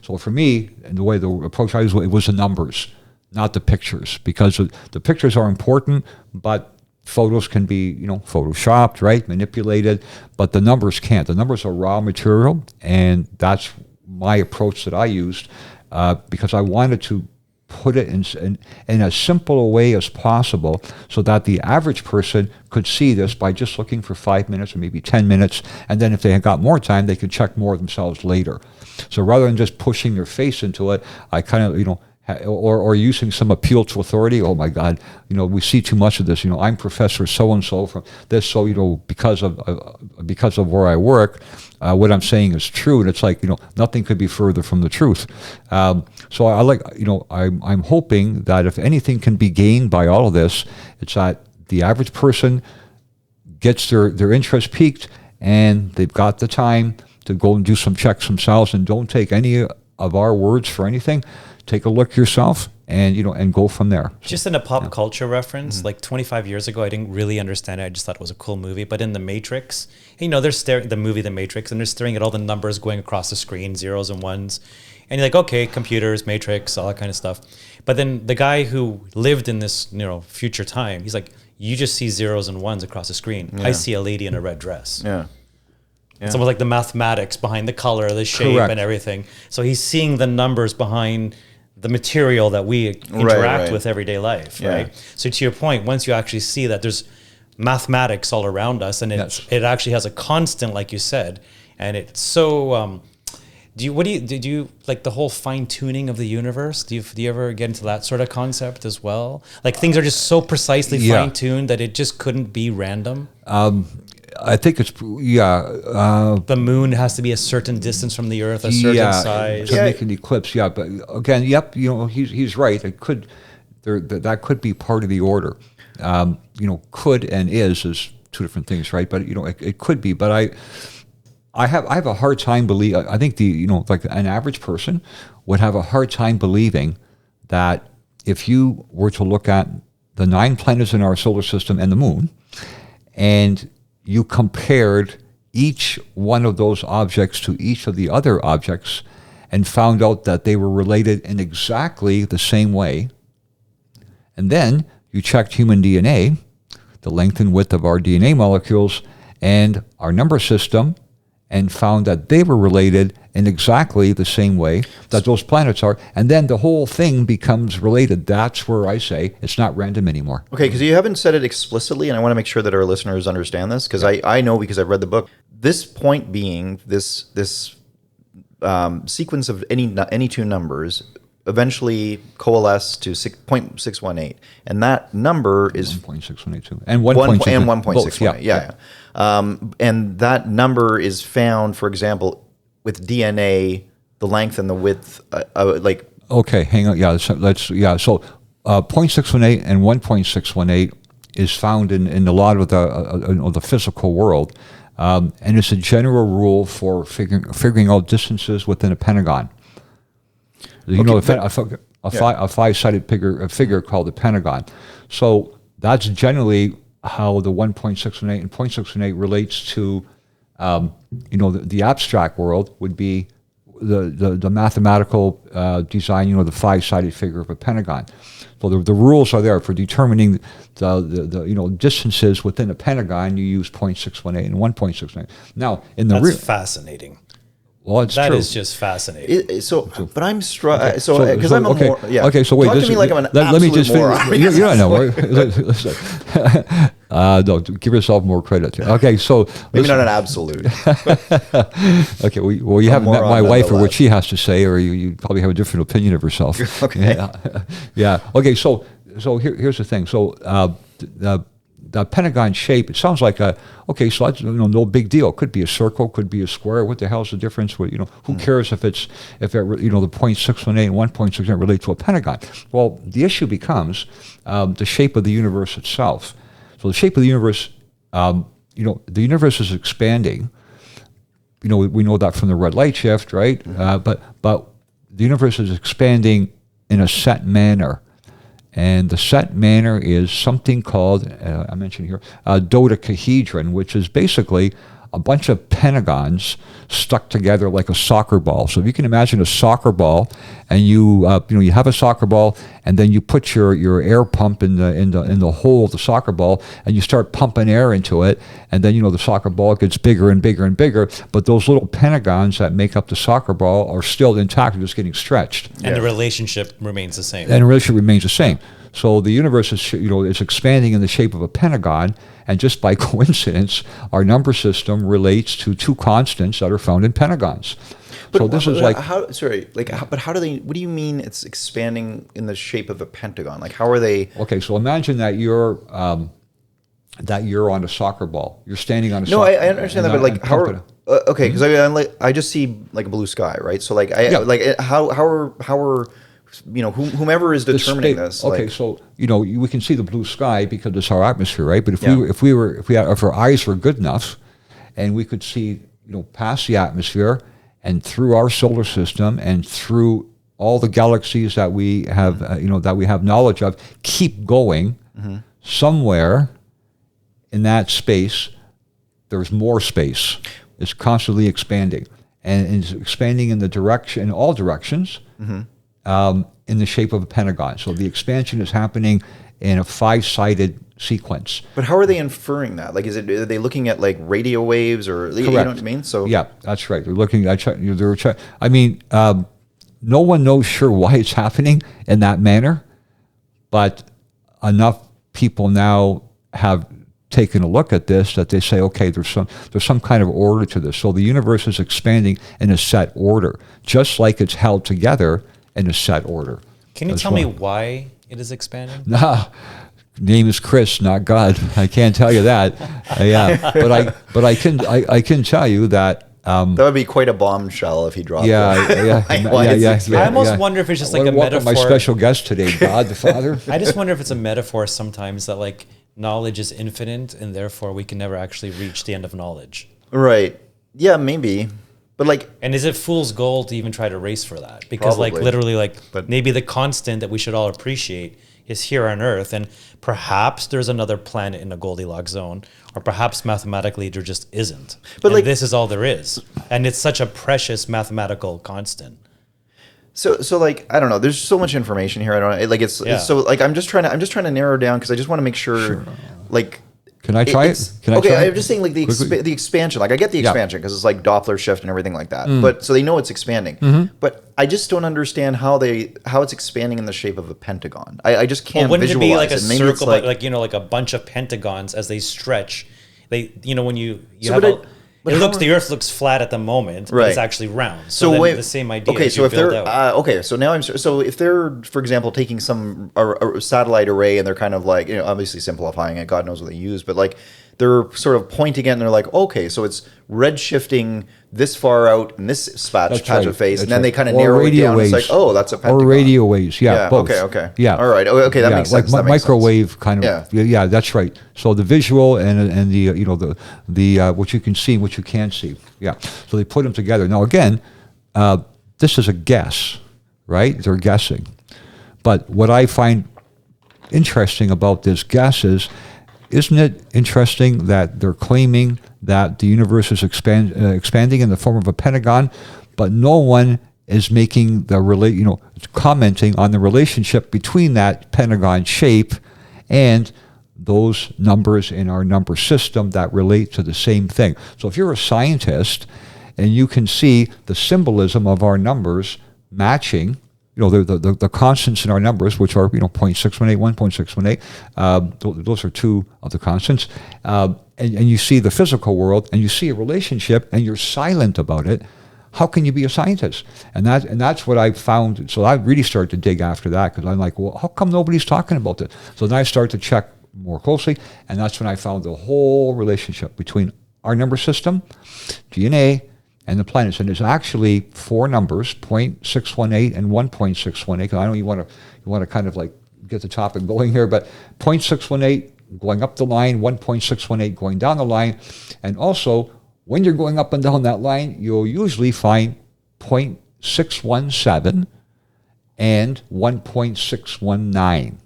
So for me, and the way the approach I was the numbers, not the pictures, because the pictures are important, but photos can be, photoshopped, right, manipulated, but the numbers can't. The numbers are raw material, and that's my approach that I used because I wanted to put it in as simple a way as possible so that the average person could see this by just looking for 5 minutes or maybe 10 minutes. And then if they had got more time, they could check more themselves later. So rather than just pushing their face into it, I kind of, or using some appeal to authority. Oh my God, we see too much of this. I'm Professor so and so from this, so because of where I work, what I'm saying is true, and it's like nothing could be further from the truth. So I like I'm hoping that if anything can be gained by all of this, it's that the average person gets their interest piqued, and they've got the time to go and do some checks themselves, and don't take any of our words for anything. Take a look yourself, and and go from there. Just in a pop culture reference, like 25 years ago, I didn't really understand it. I just thought it was a cool movie. But in The Matrix, they're staring the movie The Matrix, and they're staring at all the numbers going across the screen, zeros and ones, and you're like, okay, computers, Matrix, all that kind of stuff. But then the guy who lived in this future time, he's like, you just see zeros and ones across the screen. Yeah. I see a lady in a red dress. Yeah. It's almost like the mathematics behind the color, the shape, Correct. and everything. So he's seeing the numbers behind the material that we interact with everyday life, right? So to your point, once you actually see that there's mathematics all around us, and it actually has a constant, like you said, and it's so. Did you like the whole fine tuning of the universe? Do you ever get into that sort of concept as well? Like things are just so precisely fine tuned that it just couldn't be random. I think it's the moon has to be a certain distance from the Earth, a certain size to make an eclipse. Yeah, but again, he's right. It could that could be part of the order. Could and is two different things, right? But it could be. But I have a hard time believing. I think like an average person would have a hard time believing that if you were to look at the 9 planets in our solar system and the moon, and you compared each one of those objects to each of the other objects and found out that they were related in exactly the same way, and then you checked human DNA, the length and width of our DNA molecules, and our number system, and found that they were related in exactly the same way that those planets are, and then the whole thing becomes related. That's where I say it's not random anymore. Okay, because you haven't said it explicitly, and I want to make sure that our listeners understand this, because I know because I've read the book. This point being, this sequence of any two numbers eventually coalesce to 0.618, and that number is 1.6182 and 1.618. Yeah. And that number is found, for example, with DNA, the length and the width, Okay, hang on. Yeah, so 0.618 and 1.618 is found in a lot of the physical world, and it's a general rule for figuring out distances within a pentagon. A five-sided figure called the pentagon. So that's generally how the 1.618 and 0.618 relates to, the abstract world would be the mathematical design, the five-sided figure of a pentagon. So the rules are there for determining the distances within a pentagon. You use 0.618 and 1.618. Now, that's fascinating. Well, it's true. That is just fascinating. But I'm struck. Because I'm a okay. moron. Yeah. Okay, so wait. Talk to me like I'm an absolute moron. No, give yourself more credit. Okay, so maybe not an absolute. Okay, well, you haven't met my wife or what she has to say, or you probably have a different opinion of herself. Okay. Yeah. Okay, so here's the thing. So the pentagon shape, it sounds like so that's no big deal. Could be a circle, could be a square. What the hell's the difference? Who cares if the 0.618 and 1.6 relate to a pentagon? Well, the issue becomes the shape of the universe itself. So the shape of the universe, the universe is expanding. We know that from the red light shift, right? But the universe is expanding in a set manner. And the set manner is something called, I mentioned here, dodecahedron, which is basically a bunch of pentagons stuck together like a soccer ball. So if you can imagine a soccer ball, and you have a soccer ball, and then you put your air pump in the hole of the soccer ball, and you start pumping air into it, and then the soccer ball gets bigger and bigger and bigger. But those little pentagons that make up the soccer ball are still intact, they're just getting stretched. And the relationship remains the same. And the relationship remains the same. So the universe is expanding in the shape of a pentagon, and just by coincidence, our number system relates to two constants that are found in pentagons. But so this is like but how do they? What do you mean it's expanding in the shape of a pentagon? Like, how are they? Okay, so imagine that you're on a soccer ball. You're standing on a. No, soccer I understand that, but like how? Okay, because I just see like a blue sky, right? So like how are whomever is determining this. Okay, so we can see the blue sky because it's our atmosphere, right? But if our eyes were good enough, and we could see past the atmosphere and through our solar system and through all the galaxies that we have that we have knowledge of, keep going somewhere in that space. There's more space. It's constantly expanding, and it's expanding in all directions. In the shape of a pentagon. So the expansion is happening in a 5-sided sequence. But how are they inferring that? Like, are they looking at like radio waves, or Correct. You know what I mean? So yeah, that's right. They're looking at. No one knows sure why it's happening in that manner, but enough people now have taken a look at this that they say, okay, there's some kind of order to this. So the universe is expanding in a set order, just like it's held together in a set order. Can you tell me why it is expanding? Nah, name is Chris, not God. I can't tell you that. Yeah, but I can tell you that. That would be quite a bombshell if he dropped it. Yeah. I almost wonder if it's just like a metaphor. My special guest today, God the Father. I just wonder if it's a metaphor sometimes that like knowledge is infinite and therefore we can never actually reach the end of knowledge. Right. Yeah, maybe. But like, and is it fool's gold to even try to race for that? Because probably. like literally maybe the constant that we should all appreciate is here on Earth, and perhaps there's another planet in the Goldilocks zone, or perhaps mathematically there just isn't. But like, this is all there is, and it's such a precious mathematical constant. So like, I don't know. There's so much information here. I don't know. Like it's so like I'm just trying to narrow down because I just want to make sure. Like, can I try it? I'm just saying like the expansion. Like I get the expansion because it's like Doppler shift and everything like that. But so they know it's expanding. But I just don't understand how it's expanding in the shape of a pentagon. I just can't visualize it. Wouldn't it be like a circle, like like a bunch of pentagons as they stretch? They when you have the Earth looks flat at the moment, but it's actually round. So the same idea. Okay, so if they're so now so if they're, for example, taking some a satellite array and they're kind of like obviously simplifying it, God knows what they use, but like they're sort of pointing it and they're like, okay, so it's red shifting this far out in this patch of phase, and then they kind of narrow it down. It's like, oh, that's a pentagon. Or radio waves, both. Okay. Yeah. All right. Okay, that makes sense. Like microwave kind of. Yeah, that's right. So the visual and the the what you can see and what you can't see. Yeah. So they put them together. Now again, this is a guess, right? They're guessing. But what I find interesting about this guess is, isn't it interesting that they're claiming that the universe is expanding in the form of a pentagon, but no one is making commenting on the relationship between that pentagon shape and those numbers in our number system that relate to the same thing. So if you're a scientist and you can see the symbolism of our numbers matching, the constants in our numbers, which are 0.618, 1.618, those are two of the constants, and you see the physical world and you see a relationship and you're silent about it, how can you be a scientist? And that's what I found. So I really started to dig after that because I'm like, well, how come nobody's talking about this? So then I started to check more closely, and that's when I found the whole relationship between our number system, DNA, and the planets. And there's actually 4 numbers, 0.618 and 1.618. Because I know you want to kind of like get the topic going here, but 0.618 going up the line, 1.618 going down the line. And also, when you're going up and down that line, you'll usually find 0.617 and 1.619.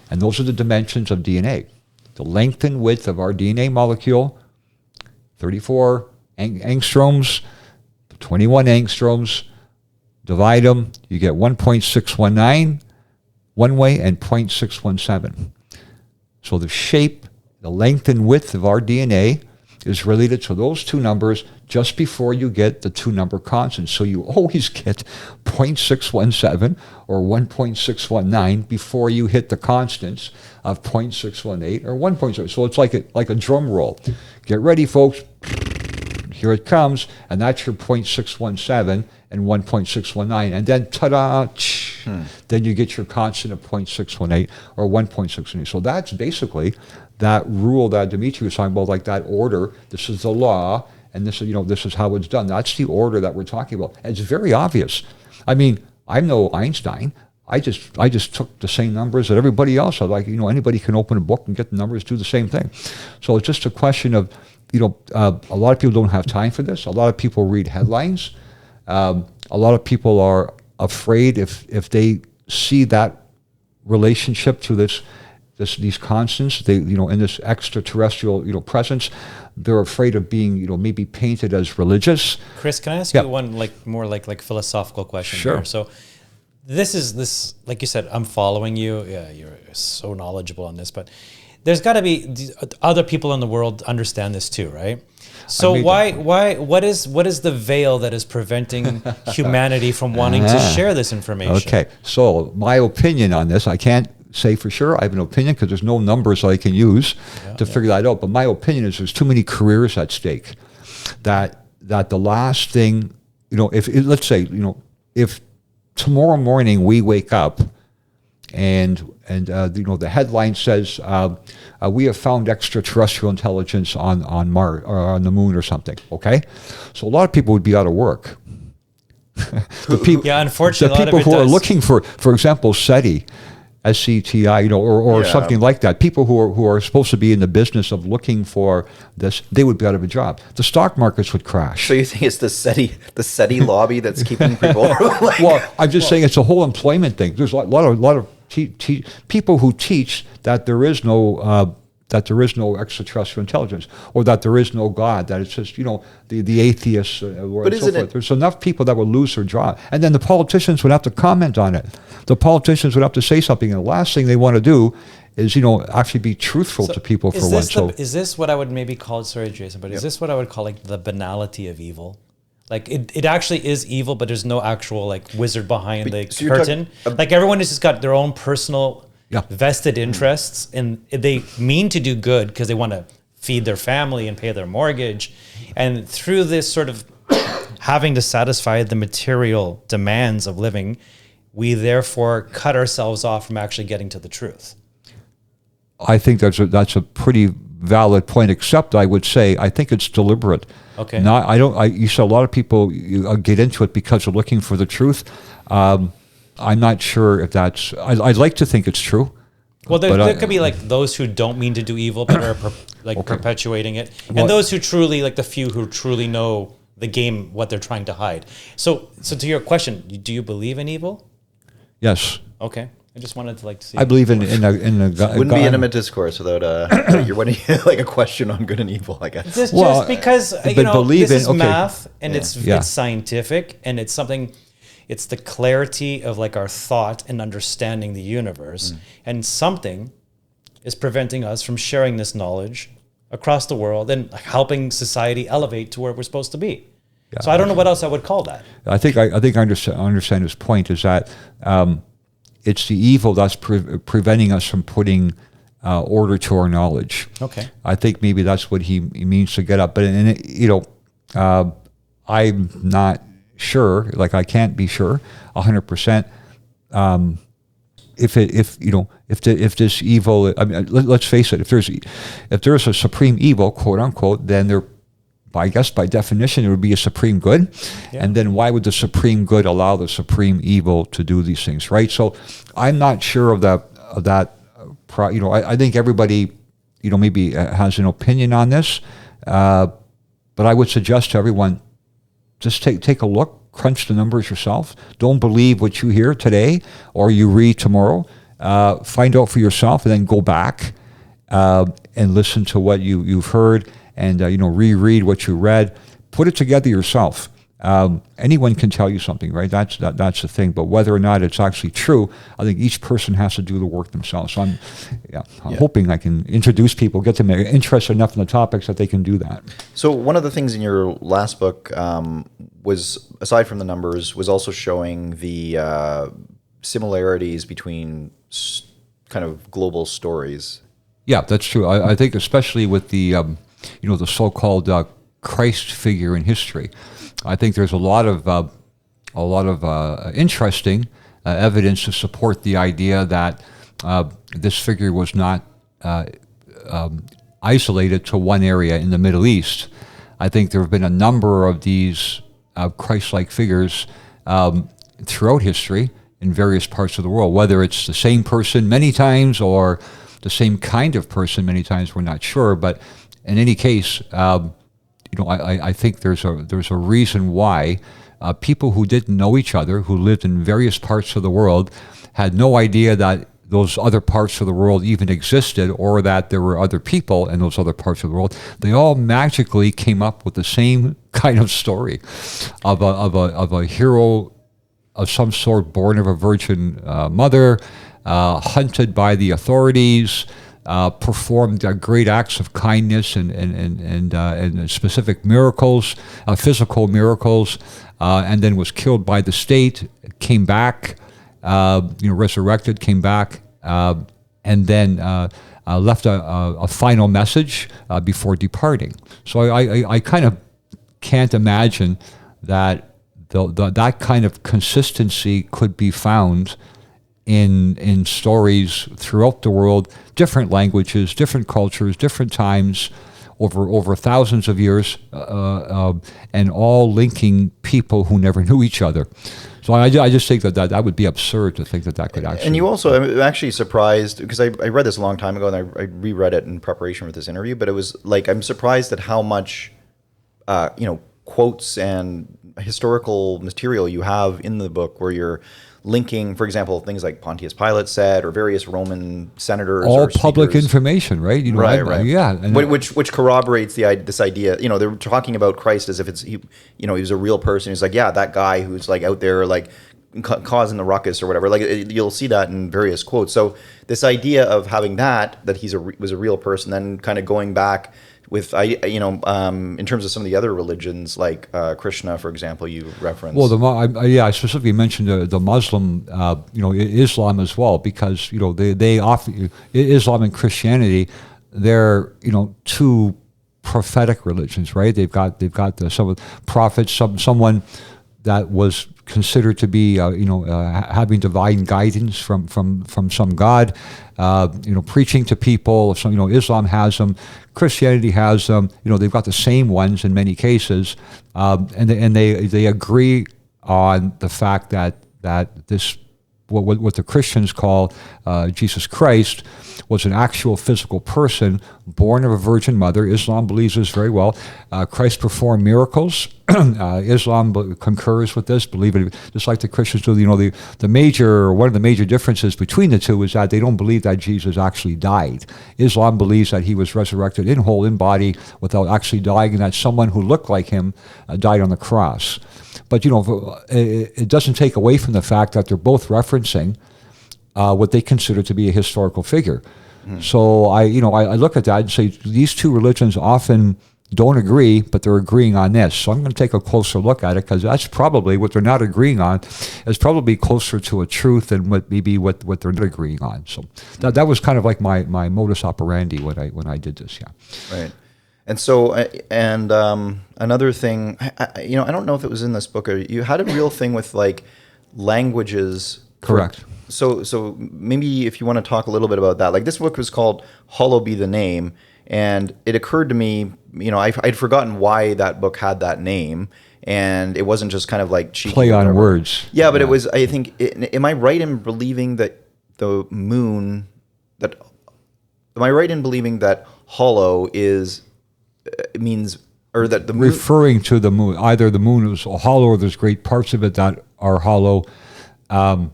And those are the dimensions of DNA. The length and width of our DNA molecule 34 angstroms, 21 angstroms, divide them, you get 1.619 one way and 0.617. So the shape, the length and width of our DNA is related to those two numbers just before you get the two number constants. So you always get 0.617 or 1.619 before you hit the constants of 0.618 or 1.6. So it's like a drum roll. Get ready, folks. Here it comes, and that's your 0.617 and 1.619, and then ta-da, then you get your constant of 0.618 or 1.618. So that's basically that rule that Dimitri was talking about, like that order. This is the law, and this is how it's done. That's the order that we're talking about. And it's very obvious. I mean, I'm no Einstein. I just took the same numbers that everybody else. Anybody can open a book and get the numbers, do the same thing. So it's just a question of, a lot of people don't have time for this. A lot of people read headlines. A lot of people are afraid if they see that relationship to these constants, in this extraterrestrial, presence, they're afraid of being, maybe painted as religious. Chris, can I ask you one more philosophical question? Sure. Here? So this, like you said, I'm following you. Yeah, you're so knowledgeable on this, but there's got to be other people in the world understand this too, right? So what is the veil that is preventing humanity from wanting to share this information? Okay, so my opinion on this, I can't say for sure. I have an opinion because there's no numbers I can use to figure that out. But my opinion is there's too many careers at stake. That the last thing, let's say, if tomorrow morning we wake up and the headline says we have found extraterrestrial intelligence on Mars or on the moon or something. Okay, so a lot of people would be out of work. Unfortunately, the people who are looking for example, SETI, SCTI, or something like that. People who are supposed to be in the business of looking for this, they would be out of a job. The stock markets would crash. So you think it's the SETI lobby that's keeping people? Well, I'm just saying it's a whole employment thing. There's a lot of people who teach that there is no extraterrestrial intelligence, or that there is no God, that it's just the atheists and so forth. There's enough people that will lose their job, and then the politicians would have to comment on it. The politicians would have to say something, and the last thing they want to do is actually be truthful to people for once. Is this what I would maybe call? Sorry, Jason, but is this what I would call the banality of evil? Like it actually is evil, but there's no actual wizard behind the curtain. Everyone has just got their own personal vested interests, and they mean to do good because they want to feed their family and pay their mortgage. And through this sort of having to satisfy the material demands of living, we therefore cut ourselves off from actually getting to the truth. I think that's a pretty valid point, except I would say I think it's deliberate. Okay. You saw a lot of people get into it because they're looking for the truth. I'm not sure if that's. I'd like to think it's true. Well, there could be those who don't mean to do evil but are perpetuating it, and those who truly the few who truly know the game, what they're trying to hide. So to your question, do you believe in evil? Yes. Okay. I just wanted to see. I believe in a wouldn't be intimate discourse without you're wanting a question on good and evil, I guess. Just because this is math and it's scientific and it's something. It's the clarity of our thought and understanding the universe, and something is preventing us from sharing this knowledge across the world and helping society elevate to where we're supposed to be. Yeah, so I don't know what else I would call that. I think I understand his point is that it's the evil that's preventing us from putting order to our knowledge. Okay. I think maybe that's what he means to get at. But I'm not sure. I can't be sure 100%. If this evil, I mean, let's face it. If there's a supreme evil, quote unquote, then there. I guess by definition, it would be a supreme good. Yeah. And then why would the supreme good allow the supreme evil to do these things, right? So I'm not sure of that. I think everybody, maybe has an opinion on this. But I would suggest to everyone, just take a look, crunch the numbers yourself. Don't believe what you hear today or you read tomorrow. Find out for yourself and then go back and listen to what you've heard. and reread what you read. Put it together yourself. Anyone can tell you something, right? That's the thing. But whether or not it's actually true, I think each person has to do the work themselves. So I'm hoping I can introduce people, get them interested enough in the topics that they can do that. So one of the things in your last book was, aside from the numbers, was also showing the similarities between kind of global stories. Yeah, that's true. I think especially with the the so-called Christ figure in history. I think there's a lot of interesting evidence to support the idea that this figure was not isolated to one area in the Middle East. I think there have been a number of these Christ-like figures throughout history in various parts of the world, whether it's the same person many times or the same kind of person many times, we're not sure. But in any case, I think there's a reason why people who didn't know each other, who lived in various parts of the world, had no idea that those other parts of the world even existed, or that there were other people in those other parts of the world. They all magically came up with the same kind of story of a hero of some sort, born of a virgin mother, hunted by the authorities, performed great acts of kindness and specific miracles, physical miracles, and then was killed by the state, came back, resurrected, came back, and then left a final message before departing. So I kind of can't imagine that that kind of consistency could be found in stories throughout the world, different languages, different cultures, different times, over thousands of years, and all linking people who never knew each other. So I just think that would be absurd to think that could actually. And you also, I'm actually surprised, because I read this a long time ago, and I reread it in preparation for this interview, but it was like, I'm surprised at how much, quotes and historical material you have in the book where you're linking, for example, things like Pontius Pilate said, or various Roman senators. All public information, right? Right. Yeah. And which corroborates this idea. They're talking about Christ as if he was a real person. He's like, yeah, that guy who's like out there like causing the ruckus or whatever. Like you'll see that in various quotes. So this idea of having that he was a real person, then kind of going back with in terms of some of the other religions, like Krishna, for example, you referenced. Well, I specifically mentioned the Muslim, Islam as well, because they offer Islam and Christianity. They're two prophetic religions, right? They've got some prophets, someone that was considered to be having divine guidance from some God, preaching to people. So Islam has them, Christianity has them. They've got the same ones in many cases, and they agree on the fact that this what the Christians call Jesus Christ was an actual physical person born of a virgin mother. Islam believes this very well. Christ performed miracles. Islam concurs with this, believe it, just like the Christians do. One of the major differences between the two is that they don't believe that Jesus actually died. Islam believes that he was resurrected in whole, in body, without actually dying, and that someone who looked like him died on the cross. But it doesn't take away from the fact that they're both referencing what they consider to be a historical figure. So I look at that and say these two religions often don't agree, but they're agreeing on this. So I'm going to take a closer look at it, because that's probably what they're not agreeing on is probably closer to a truth than what they're not agreeing on. So that was kind of like my modus operandi when I did this. Yeah. Right. And so, another thing, I don't know if it was in this book, or you had a real thing with like languages. Correct. So maybe if you want to talk a little bit about that, like this book was called "Hollow Be the Name," and it occurred to me, I'd forgotten why that book had that name, and it wasn't just kind of like cheeky play on words. Yeah, but it was. I think. Am I right in believing that the moon? Am I right in believing that hollow means, or that the moon, referring to the moon, either the moon is hollow or there's great parts of it that are hollow, and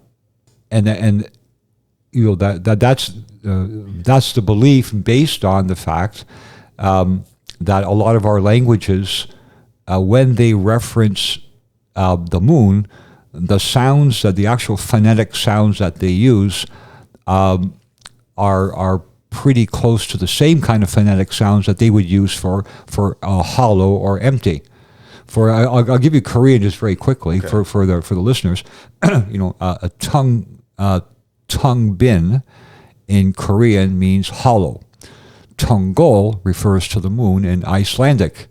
that's the belief based on the fact that a lot of our languages, when they reference the moon, the sounds, that the actual phonetic sounds that they use are pretty close to the same kind of phonetic sounds that they would use for hollow or empty. I'll give you Korean just very quickly for the listeners. A tung bin in Korean means hollow. Tunggol refers to the moon in Icelandic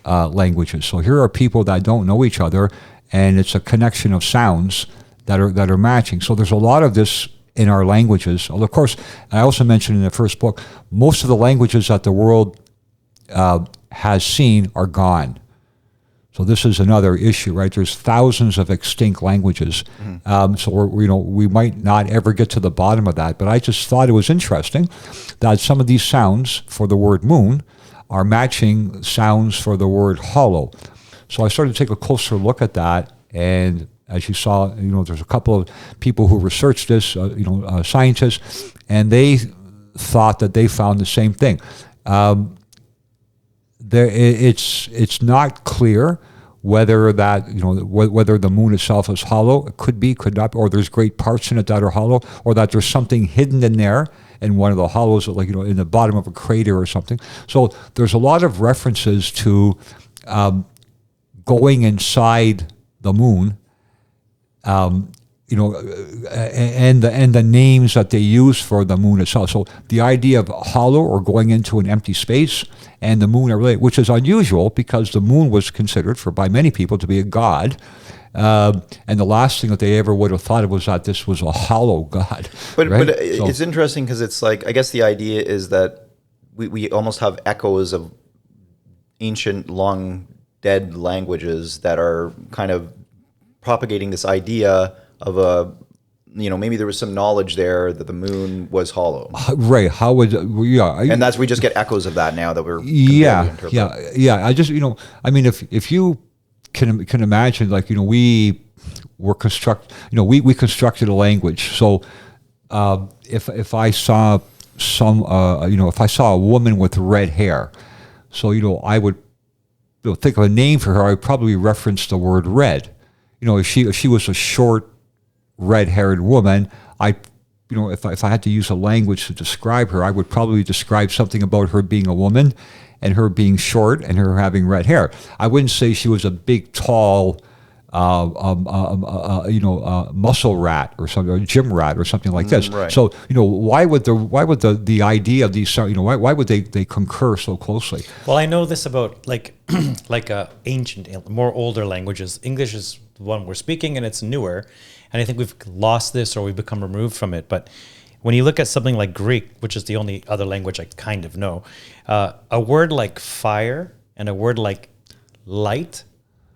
languages. So here are people that don't know each other, and it's a connection of sounds that are matching. So there's a lot of this in our languages. Of course, I also mentioned in the first book, most of the languages that the world has seen are gone. So this is another issue, right? There's thousands of extinct languages. So we might not ever get to the bottom of that. But I just thought it was interesting that some of these sounds for the word moon are matching sounds for the word hollow. So I started to take a closer look at that, and as you saw, there's a couple of people who researched this, scientists, and they thought that they found the same thing. It's not clear whether that whether the moon itself is hollow. It could be, could not, or there's great parts in it that are hollow, or that there's something hidden in there in one of the hollows, like in the bottom of a crater or something. So there's a lot of references to going inside the moon, and the names that they use for the moon itself. So the idea of hollow or going into an empty space and the moon are related, which is unusual because the moon was considered by many people to be a god. And the last thing that they ever would have thought of was that this was a hollow god. But right? It's interesting because it's like, I guess the idea is that we almost have echoes of ancient, long dead languages that are kind of propagating this idea of maybe there was some knowledge there that the moon was hollow. Right. How would, and we just get echoes of that now that we're Yeah. I just, if you can imagine, like, we constructed a language. So if I saw if I saw a woman with red hair, so, I would think of a name for her, I would probably reference the word red. If she was a short, red-haired woman, if I had to use a language to describe her, I would probably describe something about her being a woman and her being short and her having red hair. I wouldn't say she was a big, tall, muscle rat or something, or gym rat or something like this. Right. So, why would the idea of these, why would they concur so closely? Well, I know this about like ancient, more older languages. English is the one we're speaking, and it's newer. And I think we've lost this or we've become removed from it. But when you look at something like Greek, which is the only other language I kind of know, a word like fire and a word like light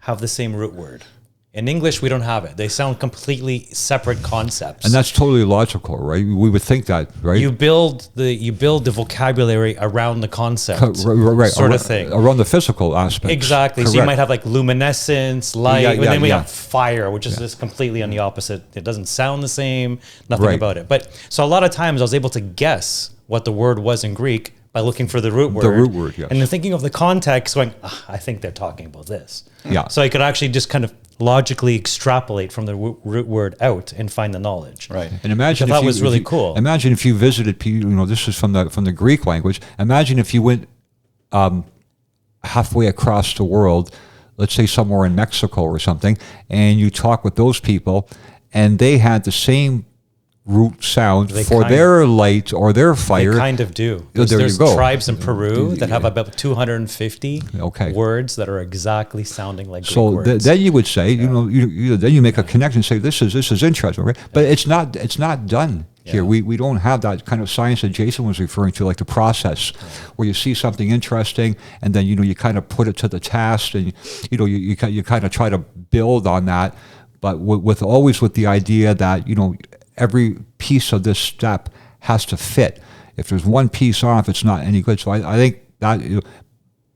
have the same root word. In English, we don't have it. They sound completely separate concepts. And that's totally logical, right? We would think that, right? You build the vocabulary around the concept, right, sort of thing. Around the physical aspect. Exactly. Correct. So you might have like luminescence, light, and then we have fire, which is Yeah. just completely on the opposite. It doesn't sound the same, nothing Right. about it. But so a lot of times I was able to guess what the word was in Greek by looking for the root word. The root word, yes. And then thinking of the context, going, I think they're talking about this. Yeah. So I could actually just kind of logically extrapolate from the root word out and find the knowledge. Right. And imagine Which I thought was really cool. Imagine if you visited, this is from the Greek language. Imagine if you went halfway across the world, let's say somewhere in Mexico or something, and you talk with those people, and they had the same root sound for their light or their fire. They kind of do. There There's you go. tribes in Peru that have about 250 Okay. words that are exactly sounding like Greek So words. then you would say, then you make a connection and say, this is interesting, right? But it's not done here. We don't have that kind of science that Jason was referring to, like the process where you see something interesting and then, you kind of put it to the task and, you kind of try to build on that. But always with the idea that, every piece of this step has to fit. If there's one piece off, it's not any good. So I think that,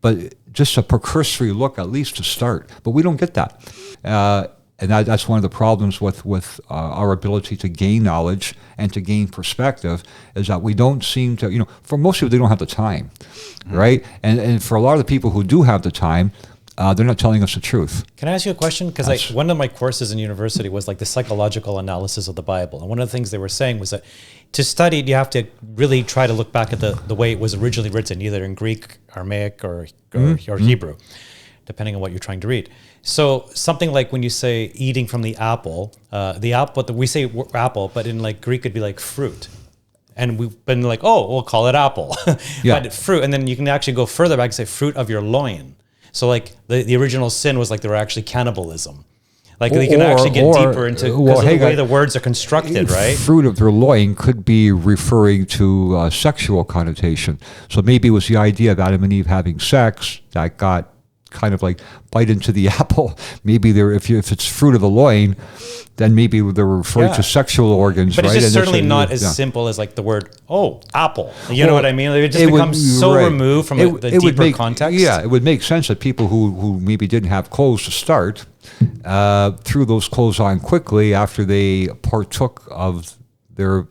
but just a precursory look, at least to start. But we don't get that. and that's one of the problems with our ability to gain knowledge and to gain perspective, is that we don't seem to, for most people, they don't have the time, right? And for a lot of the people who do have the time, they're not telling us the truth. Can I ask you a question? Because one of my courses in university was like the psychological analysis of the Bible. And one of the things they were saying was that to study it, you have to really try to look back at the way it was originally written, either in Greek, Aramaic, or Hebrew, depending on what you're trying to read. So something like when you say eating from the apple, we say apple, but in like Greek it'd be like fruit. And we've been like, oh, we'll call it apple. But fruit, and then you can actually go further back and say fruit of your loin. So like the original sin was like they were actually cannibalism. Like they can actually get deeper into because of the way the words are constructed, right? Fruit of their loin could be referring to sexual connotation. So maybe it was the idea of Adam and Eve having sex that got kind of like bite into the apple. Maybe if it's fruit of the loin, then maybe they're referring to sexual organs, but right? But it's just certainly not as simple as like the word, apple. You know what I mean? It just becomes so removed from the deeper context. Yeah, it would make sense that people who maybe didn't have clothes to start threw those clothes on quickly after they partook of their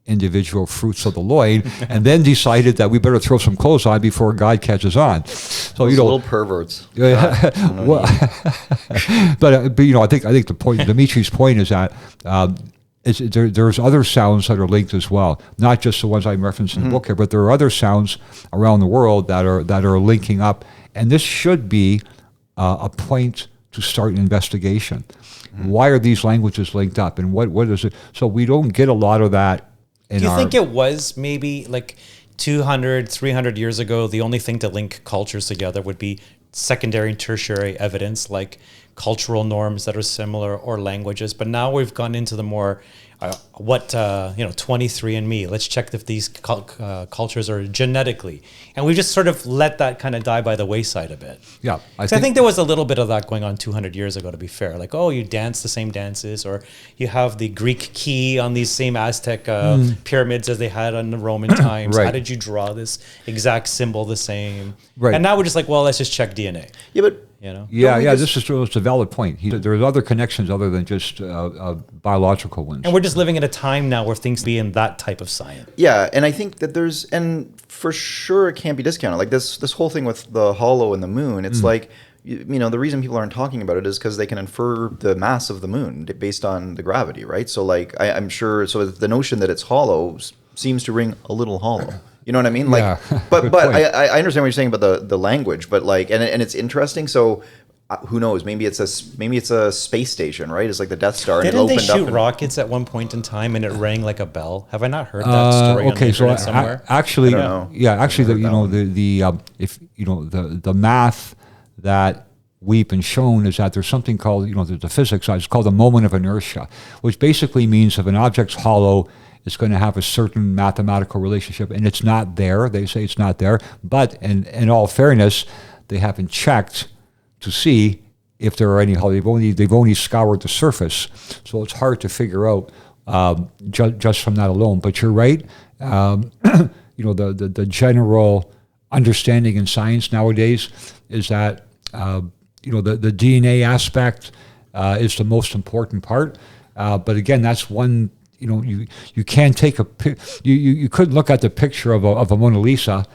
individual fruits of the loin, and then decided that we better throw some clothes on before God catches on. So those little perverts. But I think the point, Dimitri's point, is that there's other sounds that are linked as well, not just the ones I referenced in the book here, but there are other sounds around the world that are linking up, and this should be a point to start an investigation. Why are these languages linked up, and what is it? So we don't get a lot of that. Do you think it was maybe like 200, 300 years ago, the only thing to link cultures together would be secondary and tertiary evidence, like cultural norms that are similar or languages? But now we've gone into the more, 23andMe. Let's check if these cultures are genetically. And we just sort of let that kind of die by the wayside a bit. Yeah. I think there was a little bit of that going on 200 years ago, to be fair. Like, you dance the same dances, or you have the Greek key on these same Aztec pyramids as they had on the Roman times. Right. How did you draw this exact symbol the same? Right. And now we're just like, let's just check DNA. Yeah, but... This is a valid point. There's other connections other than just biological ones. And we're just living in a time now where things be in that type of science. Yeah, and I think that and for sure it can't be discounted. Like this whole thing with the hollow and the moon, it's like, the reason people aren't talking about it is because they can infer the mass of the moon based on the gravity, right? So like, I'm sure, so the notion that it's hollow seems to ring a little hollow. You know what I mean? Like, yeah. but I understand what you're saying about the language, but like, and it's interesting. So who knows? Maybe it's a space station, right? It's like the Death Star. Didn't they shoot rockets at one point in time and it rang like a bell? Have I not heard that story? Okay, on the somewhere? Actually, know. the math that we've been shown is that there's something called, the physics side, it's called the moment of inertia, which basically means if an object's hollow, it's going to have a certain mathematical relationship, and it's not there. They say it's not there, but in all fairness, they haven't checked to see if there are any hollow. They've only scoured the surface, so it's hard to figure out just from that alone. But you're right. The general understanding in science nowadays is that the DNA aspect is the most important part. But again, that's one. You can't take you could look at the picture of a Mona Lisa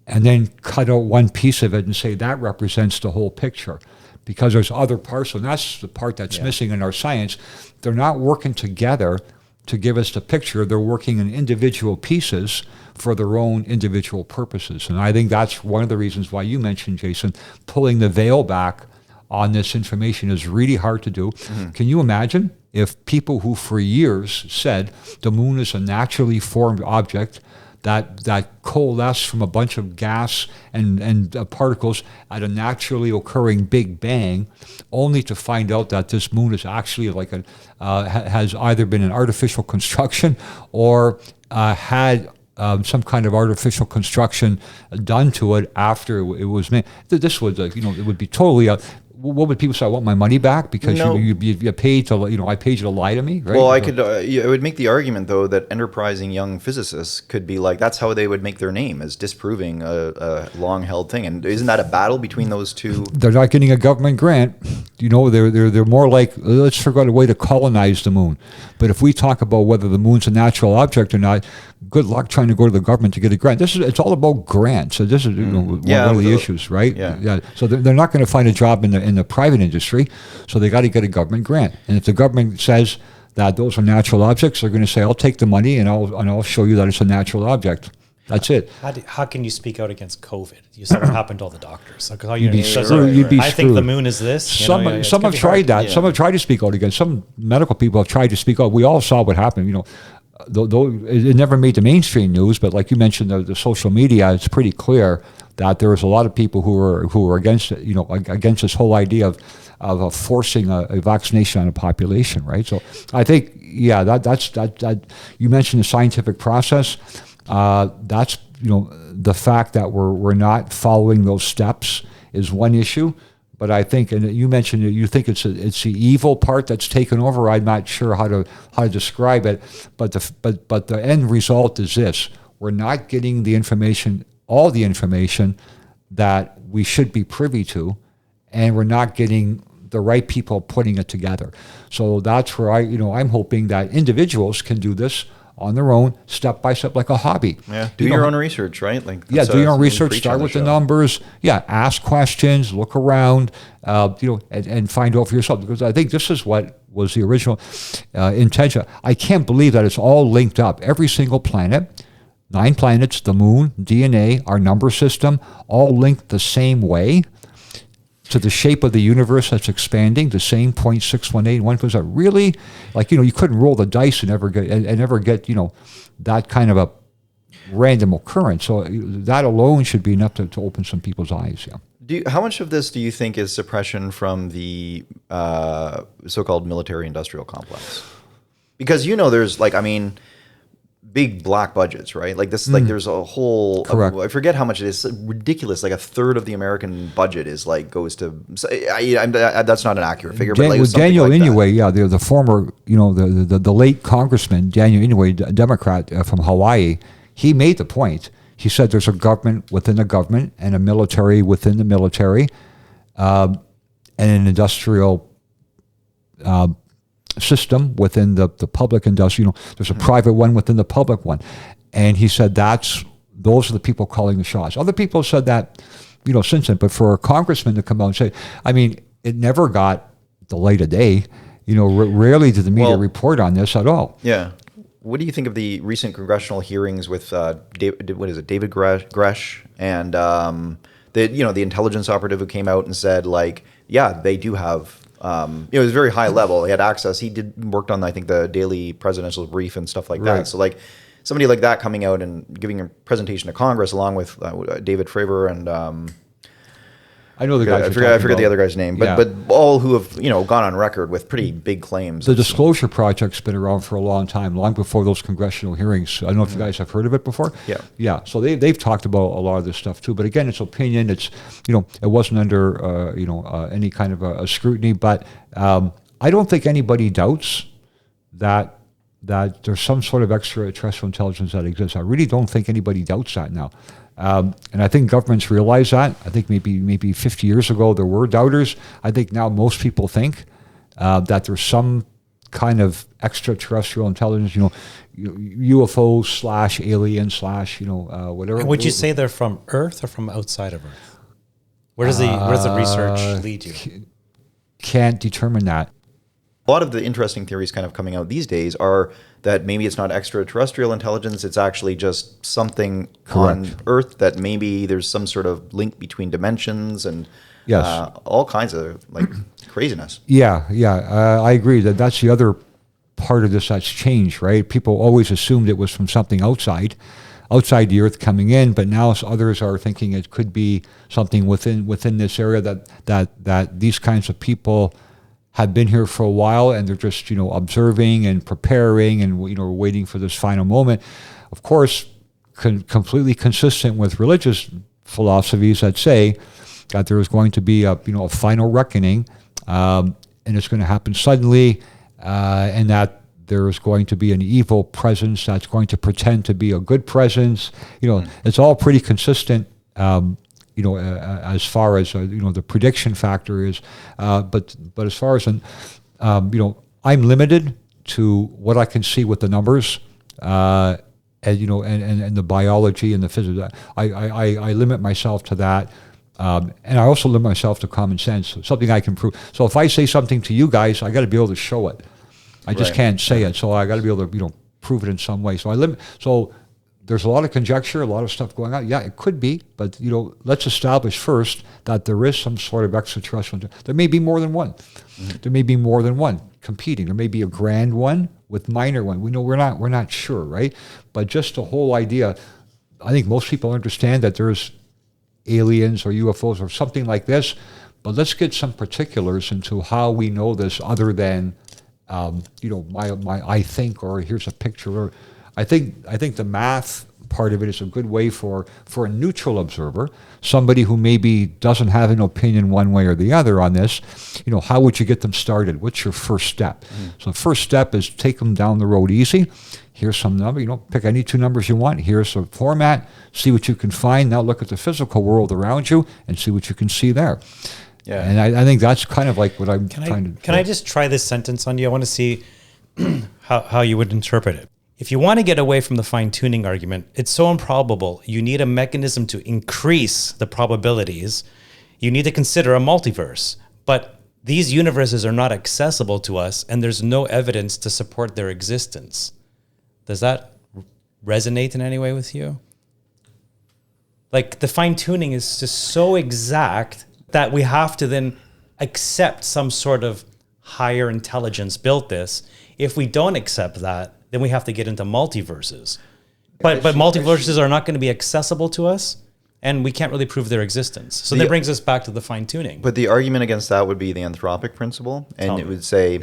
and then cut out one piece of it and say that represents the whole picture, because there's other parts, and that's the part that's missing in our science. They're not working together to give us the picture. They're working in individual pieces for their own individual purposes. And I think that's one of the reasons why you mentioned, Jason, pulling the veil back on this information is really hard to do. Mm-hmm. Can you imagine if people who for years said the moon is a naturally formed object that coalesced from a bunch of gas and particles at a naturally occurring Big Bang, only to find out that this moon is actually like has either been an artificial construction or had some kind of artificial construction done to it after it was made. This would, it would be totally what would people say? I want my money back because you paid to, I paid you to lie to me, right? Well, I could. It would make the argument though that enterprising young physicists could be like, that's how they would make their name, is disproving a long-held thing. And isn't that a battle between those two? They're not getting a government grant. they're more like, let's figure out a way to colonize the moon. But if we talk about whether the moon's a natural object or not, good luck trying to go to the government to get a grant. It's all about grants. So this is one of the issues, right? Yeah. So they're not going to find a job in the private industry, so they got to get a government grant. And if the government says that those are natural objects, they're going to say, I'll take the money and I'll show you that it's a natural object. That's it. How can you speak out against COVID? You saw what happened to all the doctors. Like, You'd be screwed. I think the moon is this. Some have tried that. Yeah. Some have tried to speak out against. Some medical people have tried to speak out. We all saw what happened. Though it never made the mainstream news, but like you mentioned, the social media, it's pretty clear that there was a lot of people who were against it. Against this whole idea of forcing a vaccination on a population, right? So I think, that you mentioned the scientific process. That's the fact that we're not following those steps is one issue. But I think, and you mentioned that you think it's the evil part that's taken over. I'm not sure how to describe it, but the end result is this: we're not getting all the information that we should be privy to, and we're not getting the right people putting it together. So that's where I'm hoping that individuals can do this on their own, step by step, like a hobby. Yeah, do your own research, right? Do your own research. Start with the numbers. Yeah, ask questions, look around, and find out for yourself. Because I think this is what was the original intention. I can't believe that it's all linked up. Every single planet, 9 planets, the moon, DNA, our number system, all linked the same way to the shape of the universe that's expanding, the same 0.618 1%. Really, you couldn't roll the dice and ever get that kind of a random occurrence. So that alone should be enough to open some people's eyes. Yeah. How much of this do you think is suppression from the so-called military-industrial complex? Because there's big black budgets, right? Like this, there's a whole. Correct. I forget how much it is. Ridiculous. Like a third of the American budget goes to. That's not an accurate figure, but Daniel like Inouye, the former, the late congressman Daniel Inouye, a Democrat from Hawaii, he made the point. He said there's a government within a government and a military within the military, and an industrial system within the public industry. There's a private one within the public one. And he said those are the people calling the shots. Other people said that, since then. But for a congressman to come out and say, it never got the light of day. Rarely did the media report on this at all. Yeah. What do you think of the recent congressional hearings with David Gresh and the intelligence operative who came out and said, they do have. It was very high level. He had access. He worked on, I think, the daily presidential brief and stuff like that. Right. So, somebody like that coming out and giving a presentation to Congress along with David Fravor and I know the guy. I forget the other guy's name, but all who have gone on record with pretty big claims. The Disclosure Project's been around for a long time, long before those congressional hearings. I don't know if you guys have heard of it before. Yeah. So they've talked about a lot of this stuff too. But again, it's opinion. It's it wasn't under any kind of a scrutiny. But I don't think anybody doubts that there's some sort of extraterrestrial intelligence that exists. I really don't think anybody doubts that now. And I think governments realize that. I think maybe 50 years ago there were doubters. I think now most people think that there's some kind of extraterrestrial intelligence, UFO / alien / whatever. And would you say they're from Earth or from outside of Earth? Where does the research lead you? Can't determine that. A lot of the interesting theories kind of coming out these days are that maybe it's not extraterrestrial intelligence, it's actually just something on Earth, that maybe there's some sort of link between dimensions and all kinds of craziness. Yeah, I agree that's the other part of this that's changed, right? People always assumed it was from something outside the Earth coming in, but now others are thinking it could be something within this area that these kinds of people have been here for a while, and they're just observing and preparing and waiting for this final moment. Of course, completely consistent with religious philosophies that say that there is going to be a final reckoning, and it's going to happen suddenly, and that there is going to be an evil presence that's going to pretend to be a good presence. It's all pretty consistent. as far as the prediction factor is. But as far as I'm limited to what I can see with the numbers, and the biology and the physics. I limit myself to that. And I also limit myself to common sense, something I can prove. So if I say something to you guys, I got to be able to show it. I just can't say it. So I got to be able to, prove it in some way. So I limit. So there's a lot of conjecture, a lot of stuff going on. Yeah, it could be, but let's establish first that there is some sort of extraterrestrial. There may be more than one. Mm-hmm. There may be more than one competing. There may be a grand one with minor one. We're not sure, right? But just the whole idea, I think most people understand that there's aliens or UFOs or something like this, but let's get some particulars into how we know this other than, my I think, or here's a picture. Or I think the math part of it is a good way for a neutral observer, somebody who maybe doesn't have an opinion one way or the other on this. How would you get them started? What's your first step? So the first step is take them down the road easy. Here's some number, pick any two numbers you want. Here's a format, see what you can find. Now look at the physical world around you and see what you can see there. Yeah. And I think that's kind of like what I'm trying to do. Can I just try this sentence on you? I want to see how you would interpret it. If you want to get away from the fine-tuning argument, it's so improbable. You need a mechanism to increase the probabilities. You need to consider a multiverse. But these universes are not accessible to us, and there's no evidence to support their existence. Does that resonate in any way with you? Like, the fine-tuning is just so exact that we have to then accept some sort of higher intelligence built this. If we don't accept that, then we have to get into multiverses. But multiverses are not going to be accessible to us, and we can't really prove their existence. So that brings us back to the fine-tuning. But the argument against that would be the anthropic principle, and it would say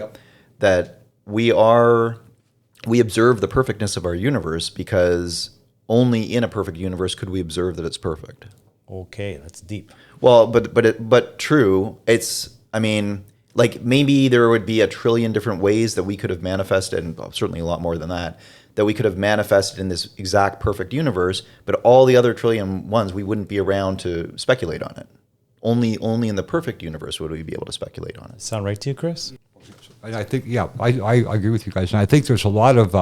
that we observe the perfectness of our universe because only in a perfect universe could we observe that it's perfect. Okay, that's deep. Well, but true. Like maybe there would be a trillion different ways that we could have manifested, and certainly a lot more than that we could have manifested in this exact perfect universe, but all the other trillion ones, we wouldn't be around to speculate on it. Only in the perfect universe would we be able to speculate on it. Sound right to you, Chris? And I think, I agree with you guys. And I think there's a lot of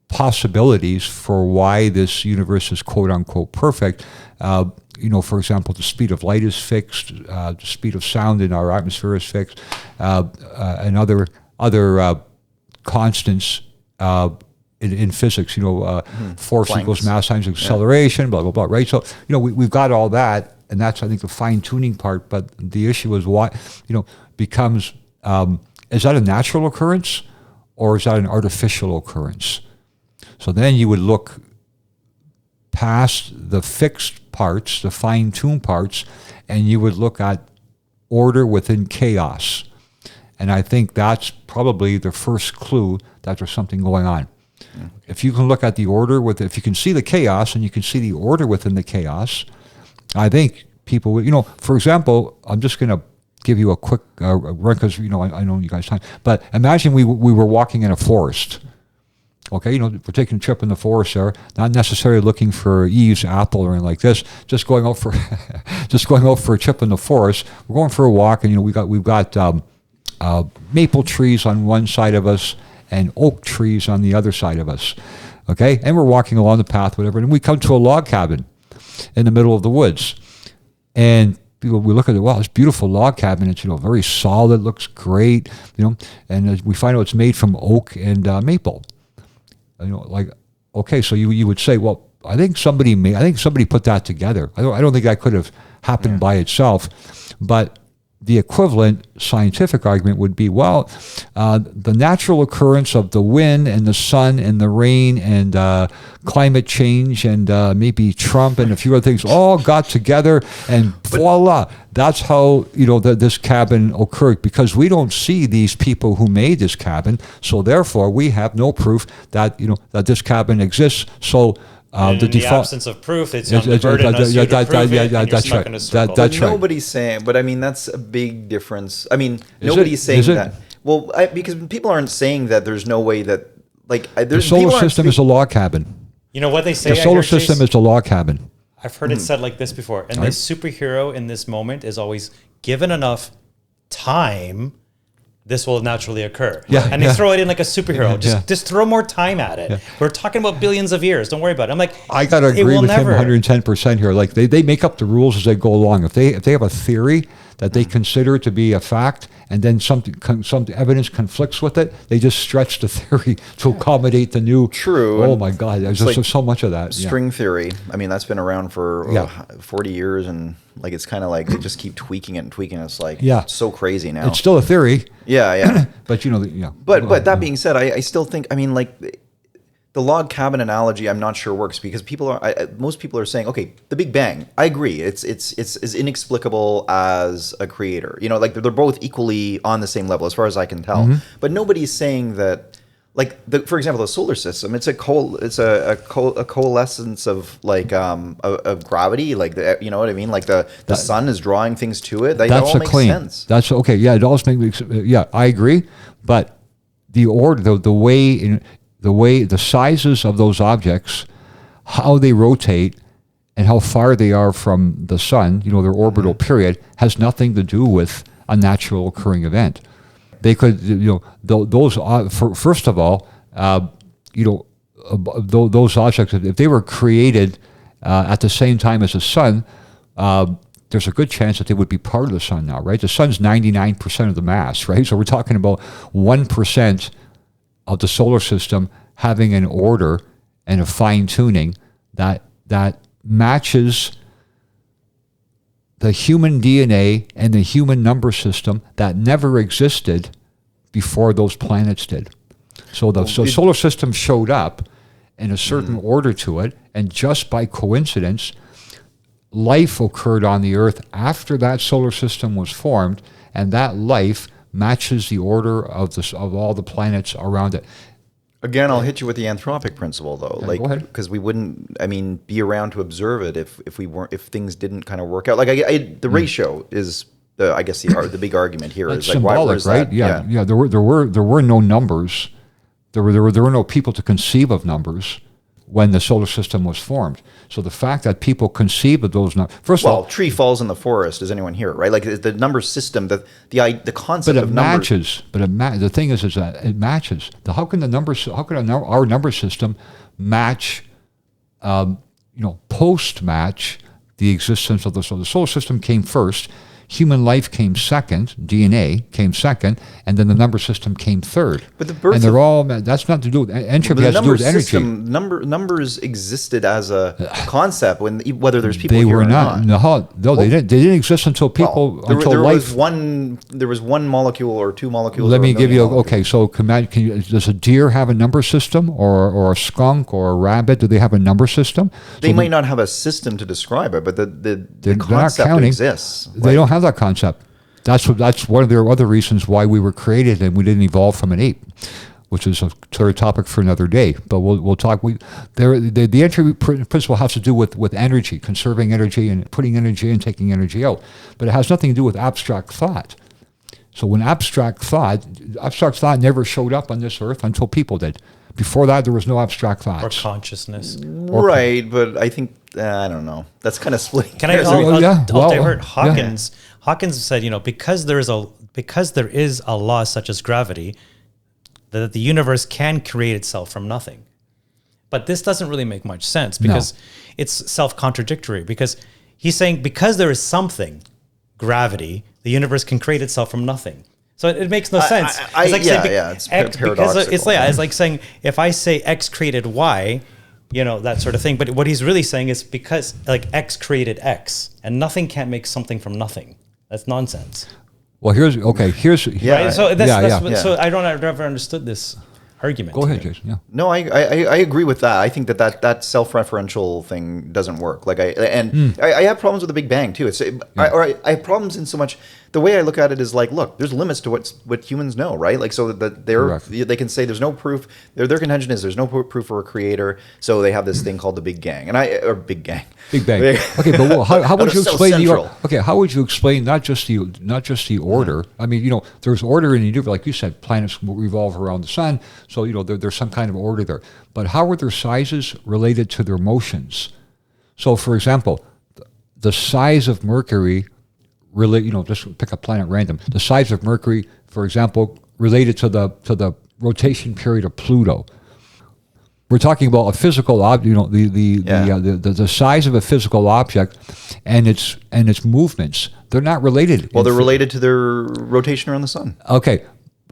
possibilities for why this universe is quote unquote perfect. For example, the speed of light is fixed, the speed of sound in our atmosphere is fixed, and other constants in physics. Force Planck's. equals mass times acceleration, blah blah blah. Right. So we've got all that, and that's I think the fine tuning part. But the issue is what becomes: is that a natural occurrence, or is that an artificial occurrence? So then you would look past the fixed parts, the fine-tuned parts, and you would look at order within chaos. And I think that's probably the first clue that there's something going on. Okay. If you can look at the order, if you can see the chaos and you can see the order within the chaos, I think people would, for example, I'm just going to give you a quick run because, I know you guys time, but imagine we were walking in a forest. Okay, we're taking a trip in the forest there, not necessarily looking for Eve's apple or anything like this, just going out for a trip in the forest. We're going for a walk, and we've got maple trees on one side of us and oak trees on the other side of us. Okay, and we're walking along the path, whatever, and we come to a log cabin in the middle of the woods, and we look at it. Wow, this beautiful log cabin. It's very solid, looks great, and we find out it's made from oak and maple. Okay, so you would say, well, I think somebody put that together. I don't think that could have happened by itself, but the equivalent scientific argument would be, well, the natural occurrence of the wind and the sun and the rain and climate change and maybe Trump and a few other things all got together, and voila, that's how this cabin occurred, because we don't see these people who made this cabin, so therefore we have no proof that that this cabin exists. So the absence of proof, it's on the burden of you to prove it, and you're stuck in a circle. That's right. Nobody's saying, but I mean, that's a big difference. I mean, nobody's saying that. Well, because people aren't saying that there's no way that, the solar system is a log cabin. You know what they say? The solar system is a log cabin. I've heard it said like this before, and this superhero in this moment is always given enough time, this will naturally occur. Yeah, and they throw it in like a superhero. Yeah. Just throw more time at it. We're talking about billions of years. Don't worry about it. I'm like, I got to agree with him 110% here. Like they make up the rules as they go along. If they have a theory that they consider to be a fact, and then some evidence conflicts with it, they just stretch the theory to accommodate the new. True. Oh my God, there's just so much of that. String theory. I mean, that's been around for 40 years, and like it's kind of like they just keep tweaking it and tweaking it. It's like it's so crazy now. It's still a theory. Yeah. But But that being said, I still think, I mean, like the log cabin analogy, I'm not sure works because most people are saying, okay, the Big Bang. I agree, it's as inexplicable as a creator. You know, like they're both equally on the same level as far as I can tell. But nobody's saying that. Like for example, the solar system, it's a coalescence of like of gravity. Like you know what I mean? Like the sun is drawing things to it. That all makes sense. That's okay. Yeah, it all makes. Yeah, I agree. But the order, the way the sizes of those objects, how they rotate, and how far they are from the sun, you know, their orbital period, has nothing to do with a natural occurring event. They could, you know, those. First of all, you know, those objects, if they were created at the same time as the sun, there's a good chance that they would be part of the sun now, right? The sun's 99% of the mass, right? So we're talking about 1% of the solar system having an order and a fine tuning that matches the human DNA and the human number system that never existed before those planets did. So the solar system showed up in a certain order to it, and just by coincidence, life occurred on the Earth after that solar system was formed, and that life matches the order of all the planets around it. Again, I'll hit you with the anthropic principle, though, Go ahead. because we wouldn't, I mean, be around to observe it if things didn't kind of work out. Like the ratio is the big argument here. It's is symbolic, like, right? Yeah. There were no numbers. There were no people to conceive of numbers when the solar system was formed. So the fact that people conceive of those numbers, first of all, tree falls in the forest. Does anyone hear it? Right? Like the number system, the concept but it of numbers. matches. The thing is that it matches. How can our number system match? Post match the existence of the solar system came first. Human life came second, DNA came second, and then the number system came third. But the birth and they're all, that's not to do with entropy, has to do with energy. Numbers existed as a concept whether there's people they here were or not. No, they didn't exist until people, there life. There was one molecule or two molecules. Let me give you, okay, so does a deer have a number system, or a skunk or a rabbit? Do they have a number system? They might not have a system to describe it, but the concept exists. They don't have that concept. That's one of the other reasons why we were created and we didn't evolve from an ape, which is a sort of topic for another day. But we'll talk. The entry principle has to do with energy, conserving energy and putting energy in, taking energy out. But it has nothing to do with abstract thought. So when abstract thought never showed up on this earth until people did. Before that, there was no abstract thoughts. Or consciousness. Right, but I think, I don't know. That's kind of splitting. Can I'll divert Hawkins. Yeah. Hawkins said, because there is a law such as gravity, that the universe can create itself from nothing. But this doesn't really make much sense because it's self-contradictory. Because he's saying because there is something, gravity, the universe can create itself from nothing. So it makes no sense. It's paradoxical. It's like saying if I say X created Y, that sort of thing. But what he's really saying is because like X created X, and nothing can't make something from nothing. That's nonsense. Well, here's. Right? So so I've never understood this argument. Go ahead, Jason. Yeah. No, I agree with that. I think that self-referential thing doesn't work. Like I have problems with the Big Bang too. I have problems in so much. The way I look at it is like, look, there's limits to what humans know, right? Like so that they can say there's no proof. Their contention is there's no proof for a creator. So they have this thing called the Big Gang, Big Bang. Okay, but how would you explain how would you explain not just the order? I mean, there's order in the universe, like you said, planets revolve around the sun. So there's some kind of order there. But how are their sizes related to their motions? So, for example, the size of Mercury, really, just pick a planet random. The size of Mercury, for example, related to the rotation period of Pluto. We're talking about a physical object, the size of a physical object, and its movements. They're not related. Well, they're related to their rotation around the sun. Okay,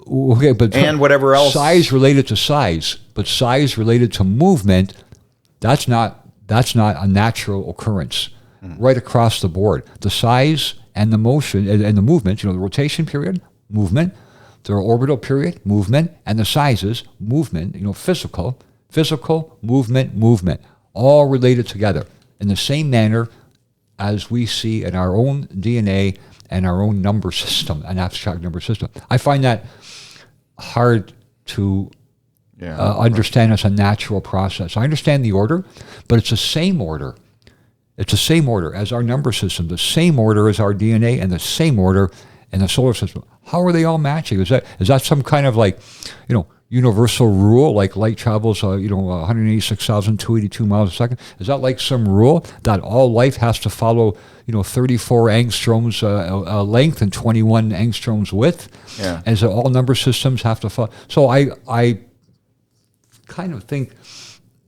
but and whatever else. Size related to size, but size related to movement. That's not a natural occurrence. Right across the board, the size and the motion and the movement. The rotation period, movement. The orbital period, movement, and the sizes, movement. Physical, movement, all related together in the same manner as we see in our own DNA and our own number system, an abstract number system. I find that hard to understand as a natural process. I understand the order, but it's the same order. It's the same order as our number system, the same order as our DNA, and the same order in the solar system. How are they all matching? Is that some kind of universal rule, like light travels 186,282 miles a second? Is that like some rule that all life has to follow 34 angstroms length and 21 angstroms width? Yeah. And so all number systems have to follow. So I kind of think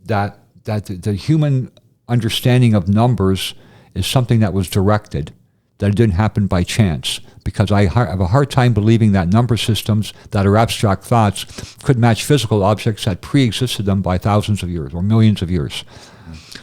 that the human understanding of numbers is something that was directed, that it didn't happen by chance, because I have a hard time believing that number systems that are abstract thoughts could match physical objects that pre-existed them by thousands of years or millions of years.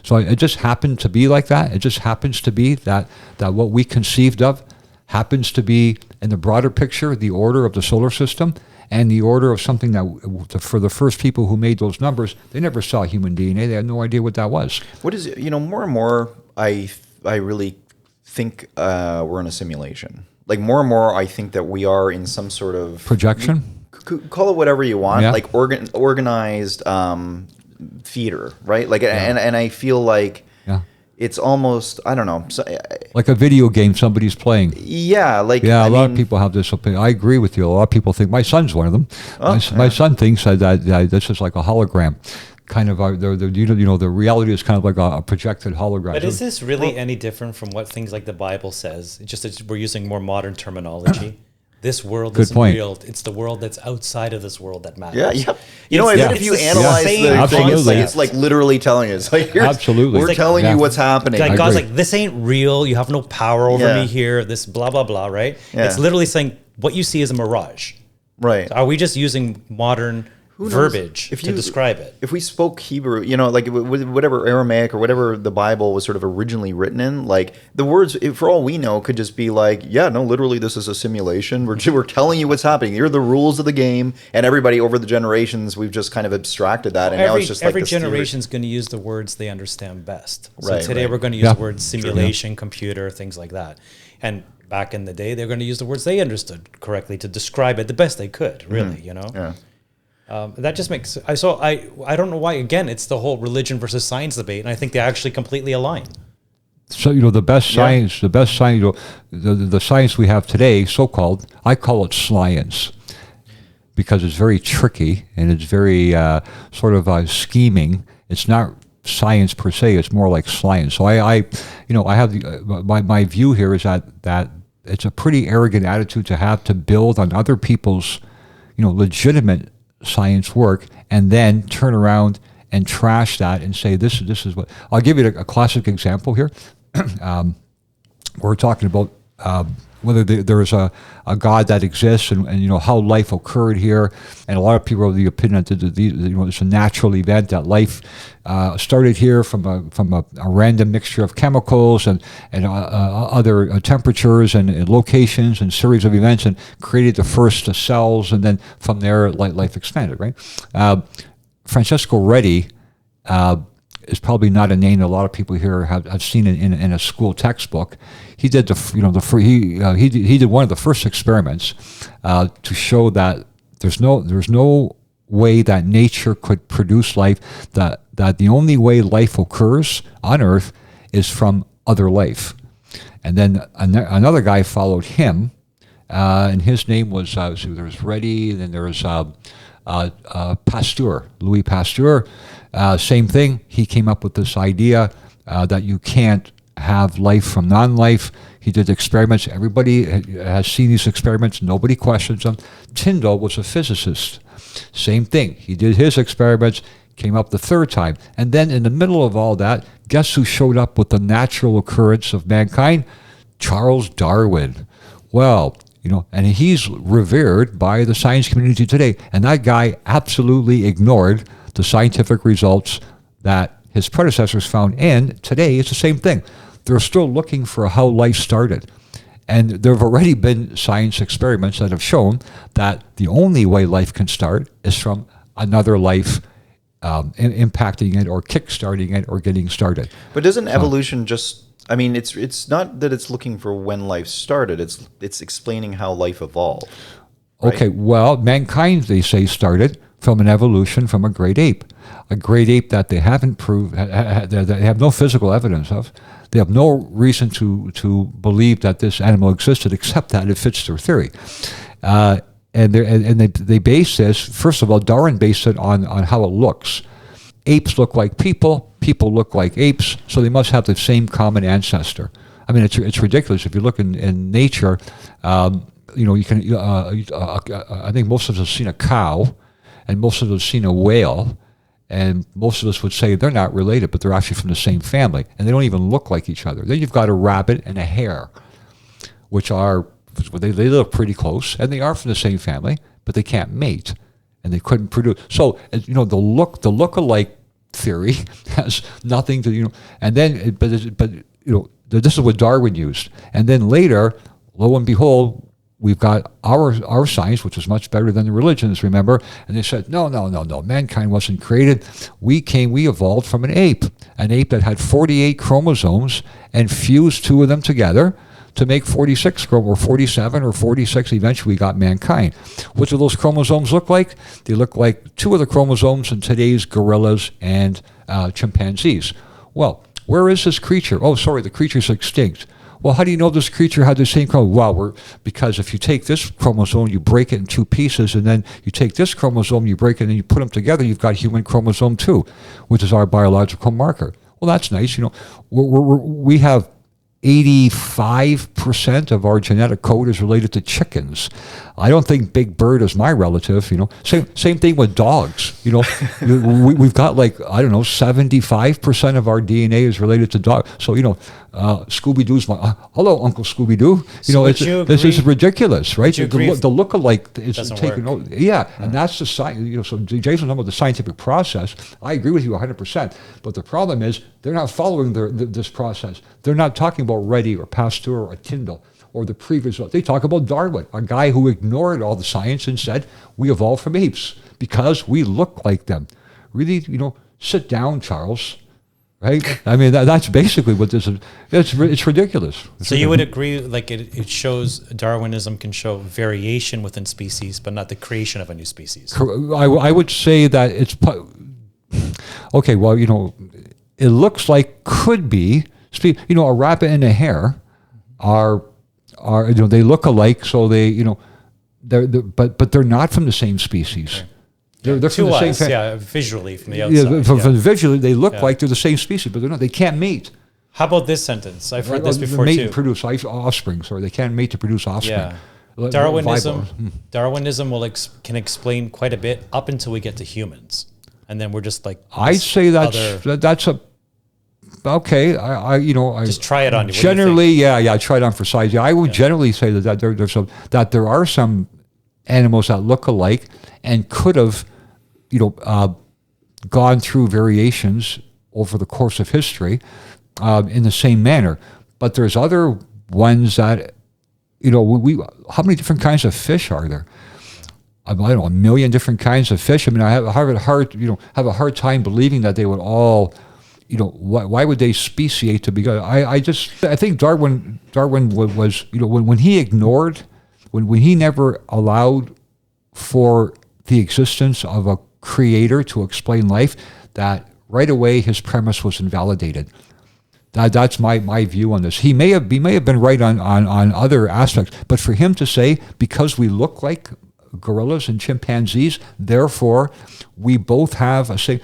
So it just happened to be like that. It just happens to be that what we conceived of happens to be, in the broader picture, the order of the solar system, and the order of something that, for the first people who made those numbers, they never saw human DNA. They had no idea what that was. What is, more and more, I really think we're in a simulation. Like, more and more, I think that we are in some sort of projection. Call it whatever you want. Yeah. Like organized theater, right? Like, and I feel like it's almost, I don't know, like a video game somebody's playing. Yeah, like a lot of people have this opinion. I agree with you. A lot of people think, my son's one of them. My son thinks that this is like a hologram. Kind of, the reality is kind of like a projected hologram. But is this really any different from what things like the Bible says? It's just that we're using more modern terminology. This world isn't real. It's the world that's outside of this world that matters. Yeah. If you analyze the thing, it's like literally telling us, like, absolutely, we're telling you what's happening. Like God's like, this ain't real. You have no power over me here. This blah blah blah. Right? Yeah. It's literally saying what you see is a mirage. Right? So are we just using modern verbiage to describe it? If we spoke Hebrew, like whatever Aramaic or whatever the Bible was sort of originally written in, like the words, for all we know, could just be like, literally this is a simulation. We're telling you what's happening. Here are the rules of the game, and everybody over the generations, we've just kind of abstracted that, and now it's just like every generation's going to use the words they understand best. So right, today we're going to use the words simulation, computer, things like that, and back in the day they're going to use the words they understood correctly to describe it the best they could. Really, Yeah. That just makes I don't know why. Again, it's the whole religion versus science debate, and I think they actually completely align. So the best science, the science we have today, so-called, I call it science, because it's very tricky and it's very sort of scheming. It's not science per se; it's more like science. So I have my view here is that it's a pretty arrogant attitude to have to build on other people's legitimate science work and then turn around and trash that and say this is what. I'll give you a classic example here. We're talking about whether there is a God that exists and how life occurred here, and a lot of people have the opinion that it's a natural event, that life started here from a random mixture of chemicals and other temperatures and locations and series of events, and created the first cells, and then from there life expanded. Right? Francesco Redi is probably not a name that a lot of people here have seen in a school textbook. He did he did one of the first experiments to show that there's no way that nature could produce life, that the only way life occurs on Earth is from other life. And then another guy followed him, and his name was there was Redi, and then there was Pasteur, Louis Pasteur. Same thing. He came up with this idea that you can't have life from non-life. He did experiments. Everybody has seen these experiments. Nobody questions them. Tyndall was a physicist. Same thing. He did his experiments, came up the third time. And then in the middle of all that, guess who showed up with the natural occurrence of mankind? Charles Darwin. Well, and he's revered by the science community today. And that guy absolutely ignored the scientific results that his predecessors found. And today it's the same thing. They're still looking for how life started. And there have already been science experiments that have shown that the only way life can start is from another life impacting it or kickstarting it or getting started. But doesn't evolution just, I mean, it's not that it's looking for when life started, it's explaining how life evolved. Right? Okay, well, mankind, they say, started from an evolution from a great ape. A great ape that they haven't proved, they have no physical evidence of. They have no reason to believe that this animal existed except that it fits their theory. And they base this, first of all, Darwin based it on how it looks. Apes look like people look like apes, so they must have the same common ancestor. I mean, it's ridiculous. If you look in nature, you can, I think most of us have seen a cow, and most of us have seen a whale, and most of us would say they're not related, but they're actually from the same family, and they don't even look like each other. Then you've got a rabbit and a hare, which are, they live pretty close, and they are from the same family, but they can't mate, and they couldn't produce. So, the look-alike theory has nothing to, and then, but this is what Darwin used. And then later, lo and behold, we've got our science, which is much better than the religions, remember? And they said, no, mankind wasn't created. We evolved from an ape that had 48 chromosomes and fused two of them together to make 46 or 47 or 46. Eventually we got mankind. What do those chromosomes look like? They look like two of the chromosomes in today's gorillas and chimpanzees. Well, where is this creature? Oh, sorry, the creature's extinct. Well, how do you know this creature had the same chromosome? Well, because if you take this chromosome, you break it in two pieces, and then you take this chromosome, you break it, and you put them together, you've got human chromosome 2, which is our biological marker. Well, that's nice. We have 85% of our genetic code is related to chickens. I don't think Big Bird is my relative. Same thing with dogs. We've got 75% of our DNA is related to dogs. So Scooby-Doo's my hello, Uncle Scooby-Doo. This is ridiculous, right? The look-alike is taken over. Yeah, and that's the science. So Jason's talking about the scientific process. I agree with you 100%. But the problem is they're not following this process. They're not talking about Reddy or Pasteur or Tyndall or the previous one. They talk about Darwin, a guy who ignored all the science and said, we evolved from apes because we look like them. Really, sit down, Charles. Right? I mean, that's basically what this is. It's ridiculous. So you would agree, it shows Darwinism can show variation within species, but not the creation of a new species. I would say that it's, okay, well, it looks like could be, a rabbit and a hare are they look alike, so they, but they're not from the same species. Okay. They're from the same family. Visually from the outside. Visually, they look like they're the same species, but they're not. They can't mate. How about this sentence? I've heard this before mate too. To produce offspring, sorry. They can't mate to produce offspring. Yeah. Darwinism can explain quite a bit up until we get to humans, and then we're just like. I'd say that's a. Okay, I just try it on you. Generally, try it on for size. Yeah, I would generally say that there are some animals that look alike and could have, gone through variations over the course of history in the same manner. But there's other ones that, how many different kinds of fish are there? I don't know, 1 million different kinds of fish. I mean, I have a hard time believing that they would all. Why would they speciate to begin? I think Darwin was, when he ignored, when he never allowed for the existence of a creator to explain life, that right away his premise was invalidated. That's my view on this. He may have been right on other aspects, but for him to say, because we look like gorillas and chimpanzees, therefore we both have a same,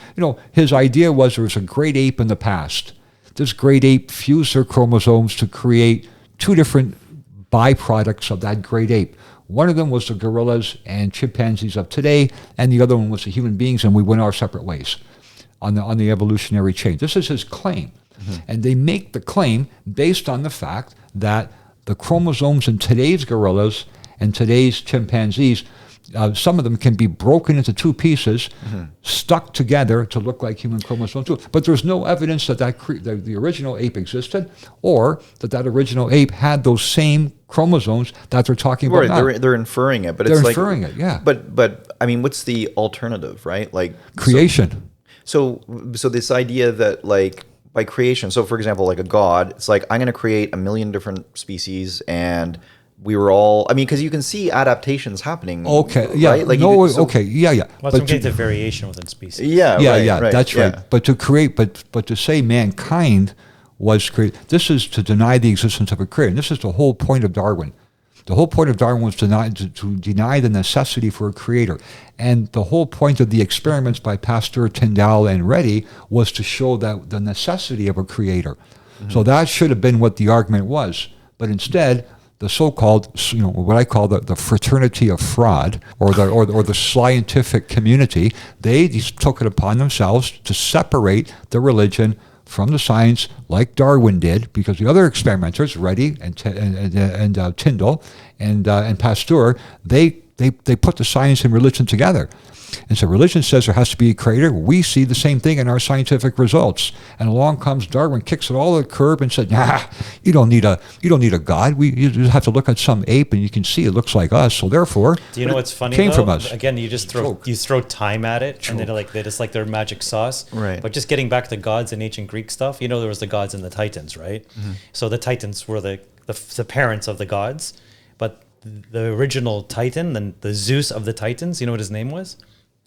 his idea was there was a great ape in the past this great ape fused their chromosomes to create two different byproducts of that great ape. One of them was the gorillas and chimpanzees of today, and the other one was the human beings, and we went our separate ways on the evolutionary chain. This is his claim. And they make the claim based on the fact that the chromosomes in today's gorillas and today's chimpanzees, some of them can be broken into two pieces, stuck together to look like human chromosomes too. But there's no evidence that the original ape existed, or that original ape had those same chromosomes that they're talking about now. They're inferring it, but they're it's inferring it, yeah. But I mean, what's the alternative, right? Like creation. So this idea that like by creation, so for example, like a god, it's like I'm going to create a million different species and we were all, I mean, because you can see adaptations happening. Okay, yeah. Right? Like okay, yeah. Well, but some kinds of variation within species. Yeah, right, that's right. But to create, but to say mankind was created, this is to deny the existence of a creator. And this is the whole point of Darwin. The whole point of Darwin was to deny the necessity for a creator. And the whole point of the experiments by Pasteur, Tyndall, and Reddy was to show that the necessity of a creator. So that should have been what the argument was. But instead, the so-called, what I call the fraternity of fraud, or the scientific community, they took it upon themselves to separate the religion from the science, like Darwin did, because the other experimenters, Reddy and Tyndall and Pasteur, they put the science and religion together. And so religion says there has to be a creator. We see the same thing in our scientific results. And along comes Darwin, kicks it all at the curb and said, nah, you don't need a God. You just have to look at some ape and you can see it looks like us. So therefore, do you know what's funny? Came though? from us. Again, you just throw time at it, and they just like their magic sauce. Right. But just getting back to gods and ancient Greek stuff, there was the gods and the Titans, right? So the Titans were the parents of the gods, but the original Titan, the Zeus of the Titans, you know what his name was?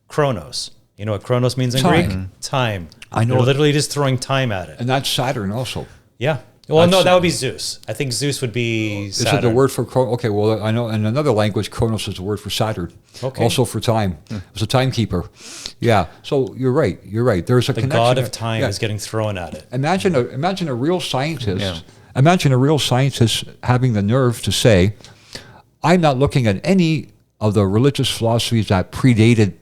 Kronos. You know what Kronos means in Time. Greek? Time. I know. They're literally just throwing time at it. and that's Saturn also. Yeah. Well, no, that would be Zeus. I think Zeus would be Saturn. Is it the word for Kronos? Okay, well, I know in another language, Kronos is the word for Saturn. Okay. Also for time. It's a timekeeper. Yeah. So you're right. There's a The connection. god of there. time Yeah. is getting thrown at it. Imagine a real scientist. Yeah. Imagine a real scientist having the nerve to say, I'm not looking at any of the religious philosophies that predated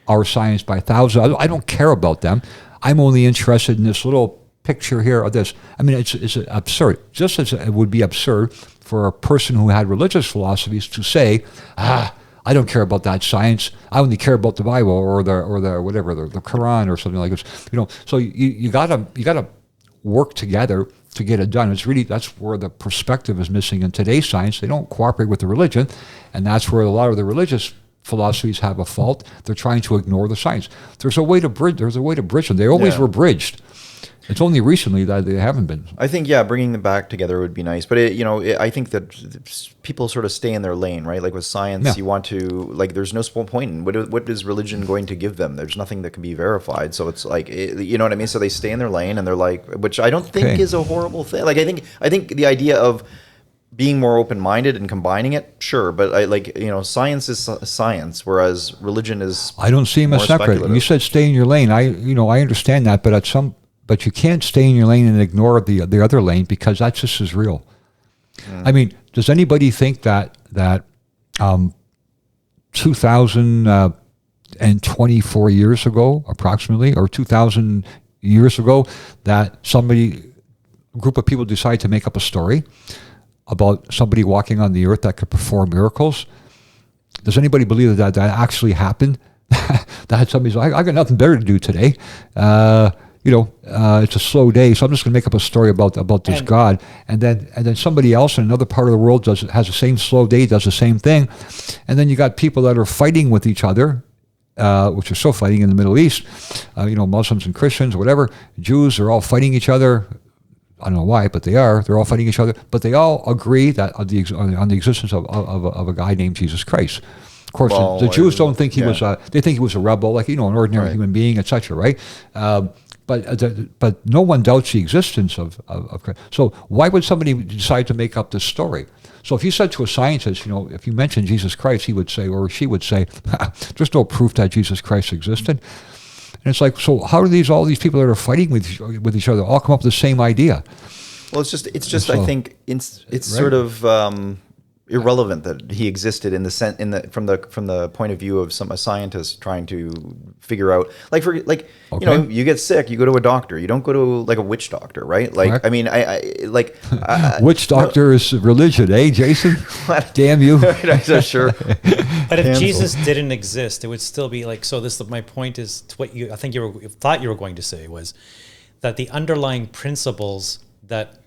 our science by thousands. I don't care about them. I'm only interested in this little picture here of this. I mean, it's absurd. Just as it would be absurd for a person who had religious philosophies to say, I don't care about that science. I only care about the Bible or the whatever, the Quran or something like this. So you gotta work together to get it done. That's where the perspective is missing in today's science. They don't cooperate with the religion, and that's where a lot of the religious philosophies have a fault. They're trying to ignore the science. There's a way to bridge them. They always were bridged. It's only recently that they haven't been. I think, bringing them back together would be nice. But, I think that people sort of stay in their lane, right? Like with science, you want to, like, there's no point in what is religion going to give them? There's nothing that can be verified. So it's like, you know what I mean? So they stay in their lane and they're like, which I don't think is a horrible thing. Like, I think the idea of being more open-minded and combining it, sure, but science is science, whereas religion is. I don't see them as separate. You said stay in your lane. I understand that, but you can't stay in your lane and ignore the other lane, because that's just as real. I mean, does anybody think that 2024 years ago, approximately, or 2,000 years ago, that a group of people decided to make up a story about somebody walking on the earth that could perform miracles? Does anybody believe that actually happened? That somebody's like, I got nothing better to do today. It's a slow day, so I'm just going to make up a story about this God, and then somebody else in another part of the world has the same slow day, does the same thing, and then you got people that are fighting with each other, which are still fighting in the Middle East. Muslims and Christians, or whatever, Jews are all fighting each other. I don't know why, but they are. They're all fighting each other, but they all agree that on the existence of a guy named Jesus Christ. Of course, the Jews don't think he was. They think he was a rebel, like an ordinary human being, etc. Right? But no one doubts the existence of Christ. So why would somebody decide to make up this story? So if you said to a scientist, if you mentioned Jesus Christ, he would say, or she would say, there's no proof that Jesus Christ existed. And it's like, so how do all these people that are fighting with each other all come up with the same idea? Well, it's just. I think it's right? sort of irrelevant that he existed from the point of view of a scientist trying to figure out, you get sick, you go to a doctor, you don't go to like a witch doctor, right? Like, correct. I mean, witch doctor is religion, eh, Jason? Damn you! Sure. But if Jesus didn't exist, it would still be like. So my point is to what I think you thought you were going to say was that the underlying principles that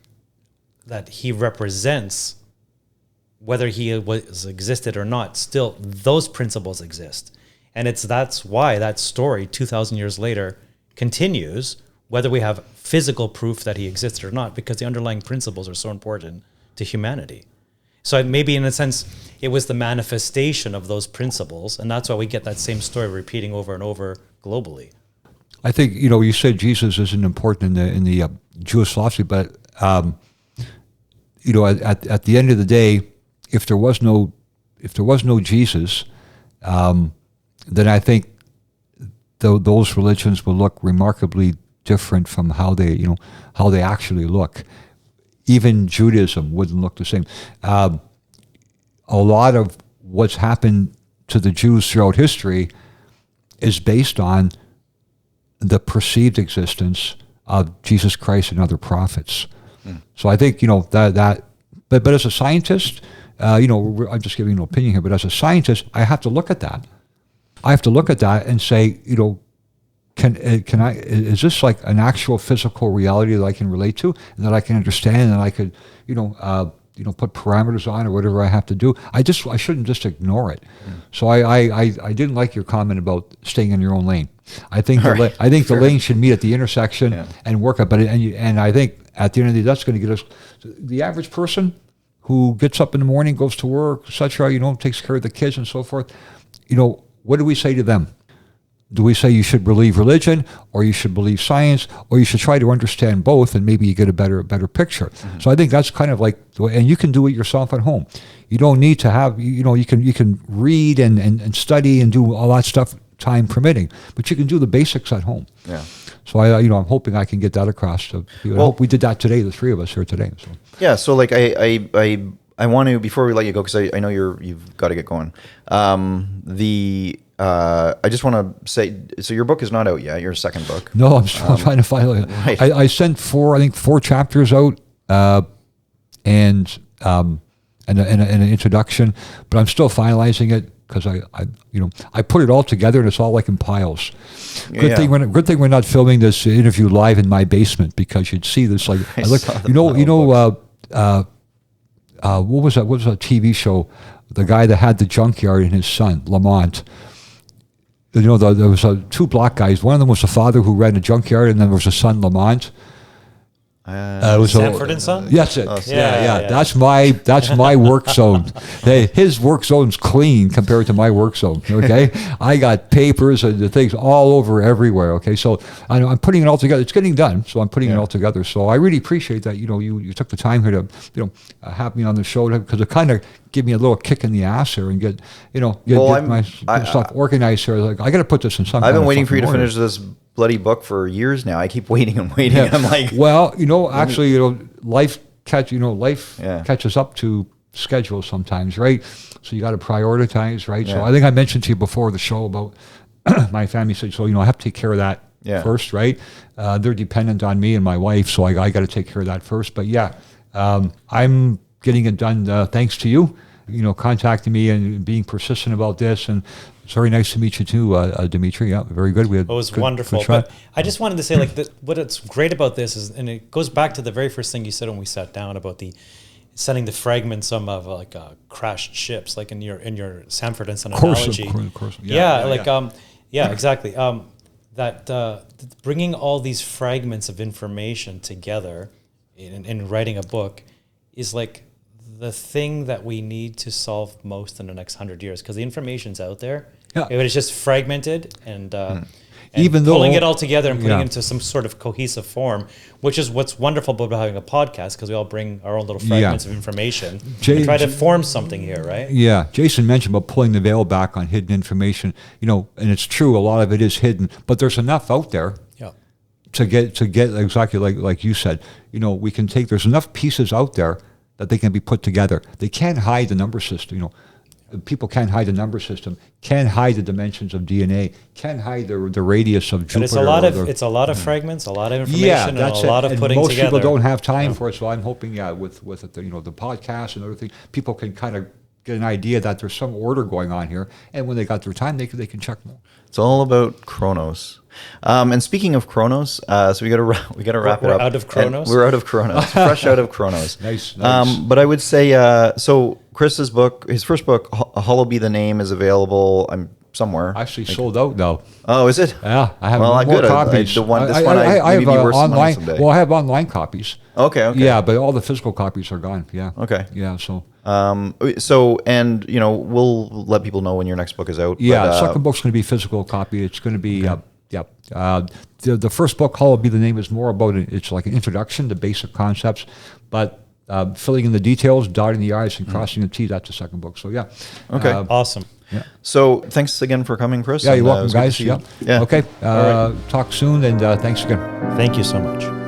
he represents, whether he existed or not, still those principles exist. And that's why that story 2,000 years later continues, whether we have physical proof that he existed or not, because the underlying principles are so important to humanity. So maybe in a sense, it was the manifestation of those principles, and that's why we get that same story repeating over and over globally. I think, you said Jesus isn't important in the Jewish philosophy, but at the end of the day, if there was no Jesus, then I think those religions will look remarkably different from how they actually look. Even Judaism wouldn't look the same. A lot of what's happened to the Jews throughout history is based on the perceived existence of Jesus Christ and other prophets. So I think that. But as a scientist, I'm just giving an opinion here. But as a scientist, I have to look at that. I have to look at that and say, can I? Is this like an actual physical reality that I can relate to and that I can understand and I could, put parameters on or whatever I have to do? I shouldn't just ignore it. So I didn't like your comment about staying in your own lane. I think the lane should meet at the intersection and work it. But and I think at the end of the day, that's going to get us the average person who gets up in the morning, goes to work, etc. Takes care of the kids and so forth. What do we say to them? Do we say you should believe religion, or you should believe science, or you should try to understand both, and maybe you get a better picture? Mm-hmm. So I think that's kind of like, and you can do it yourself at home. You don't need to have, you can read and study and do all that stuff, time permitting, but you can do the basics at home. Yeah. So I'm hoping I can get that across to you. I hope we did that today, the three of us here today. So. Yeah. So like I want to, before we let you go, because I know you've got to get going. I just want to say, so your book is not out yet. Your second book. No, I'm still trying to file it. Right. I sent four chapters out, and an introduction, but I'm still finalizing it because I put it all together and it's all like in piles. Good thing we're not filming this interview live in my basement, because you'd see this like what was that? What was that TV show? The guy that had the junkyard and his son, Lamont. There was two black guys. One of them was the father who ran a junkyard, and then there was a son, Lamont. It was Sanford and Son? Yes, yeah. That's my work zone. His work zone's clean compared to my work zone. Okay, I got papers and the things all over everywhere. Okay, so I'm putting it all together. It's getting done, so I'm putting it all together. So I really appreciate that. You took the time here to have me on the show, because it kind of give me a little kick in the ass here and get my stuff organized here. Like, I got to put this in some. I've been waiting for you to finish this bloody book for years now. I keep waiting and waiting. Yeah. I'm like, well, actually, life catches up to schedule sometimes, right? So you got to prioritize, right? Yeah. So I think I mentioned to you before the show about my family said, so I have to take care of that first, right? They're dependent on me and my wife, so I got to take care of that first. But I'm getting it done thanks to you, contacting me and being persistent about this. And it's very nice to meet you too, Dimitri. Yeah, very good. It was wonderful. But I just wanted to say, what's great about this is, and it goes back to the very first thing you said when we sat down about sending the fragments of like crashed ships, like in your Sanford and Son analogy. Of course. Exactly. That bringing all these fragments of information together in writing a book is like the thing that we need to solve most in the next 100 years, because the information's out there. Yeah. It is just fragmented and And even though pulling it all together and putting Yeah. it into some sort of cohesive form, which is what's wonderful about having a podcast, because we all bring our own little fragments of information and try to form something here, right? Yeah, Jason mentioned about pulling the veil back on hidden information. And it's true, a lot of it is hidden, but there's enough out there Yeah. to get exactly like you said. We can take. There's enough pieces out there that they can be put together. They can't hide the number system. People can't hide the number system. Can't hide the dimensions of DNA. Can't hide the radius of Jupiter. But it's a lot of fragments, a lot of information, Yeah, and that's a lot of and putting most together. people don't have time for it, so I'm hoping, with the podcast and other things, people can kind of get an idea that there's some order going on here, and when they got their time, they can check more. It's all about Chronos. And speaking of Chronos, so we got to wrap it We're up. out of Chronos? And we're out of Chronos, fresh out of Chronos. Nice. But I would say, so Chris's book, his first book, Hollow Be the Name, is available. I'm somewhere. Actually, sold out now. Oh, is it? Yeah, I have Well, more good. copies. This one I maybe be worth some money online. someday. Well, I have online copies. Okay. Yeah, but all the physical copies are gone. Yeah. Okay. Yeah. So. And we'll let people know when your next book is out. Yeah, but, the second book's going to be physical copy. It's going to be. The first book, Hollow Be the Name, is more about it's like an introduction to basic concepts, but filling in the details, dotting the I's and crossing the T's. That's the second book. So yeah. Okay. Awesome. Yeah. So thanks again for coming, Chris. Yeah, you're and, welcome, it was good to guys. see you. Yeah. Yeah. Okay. All right. Talk soon, and thanks again. Thank you so much.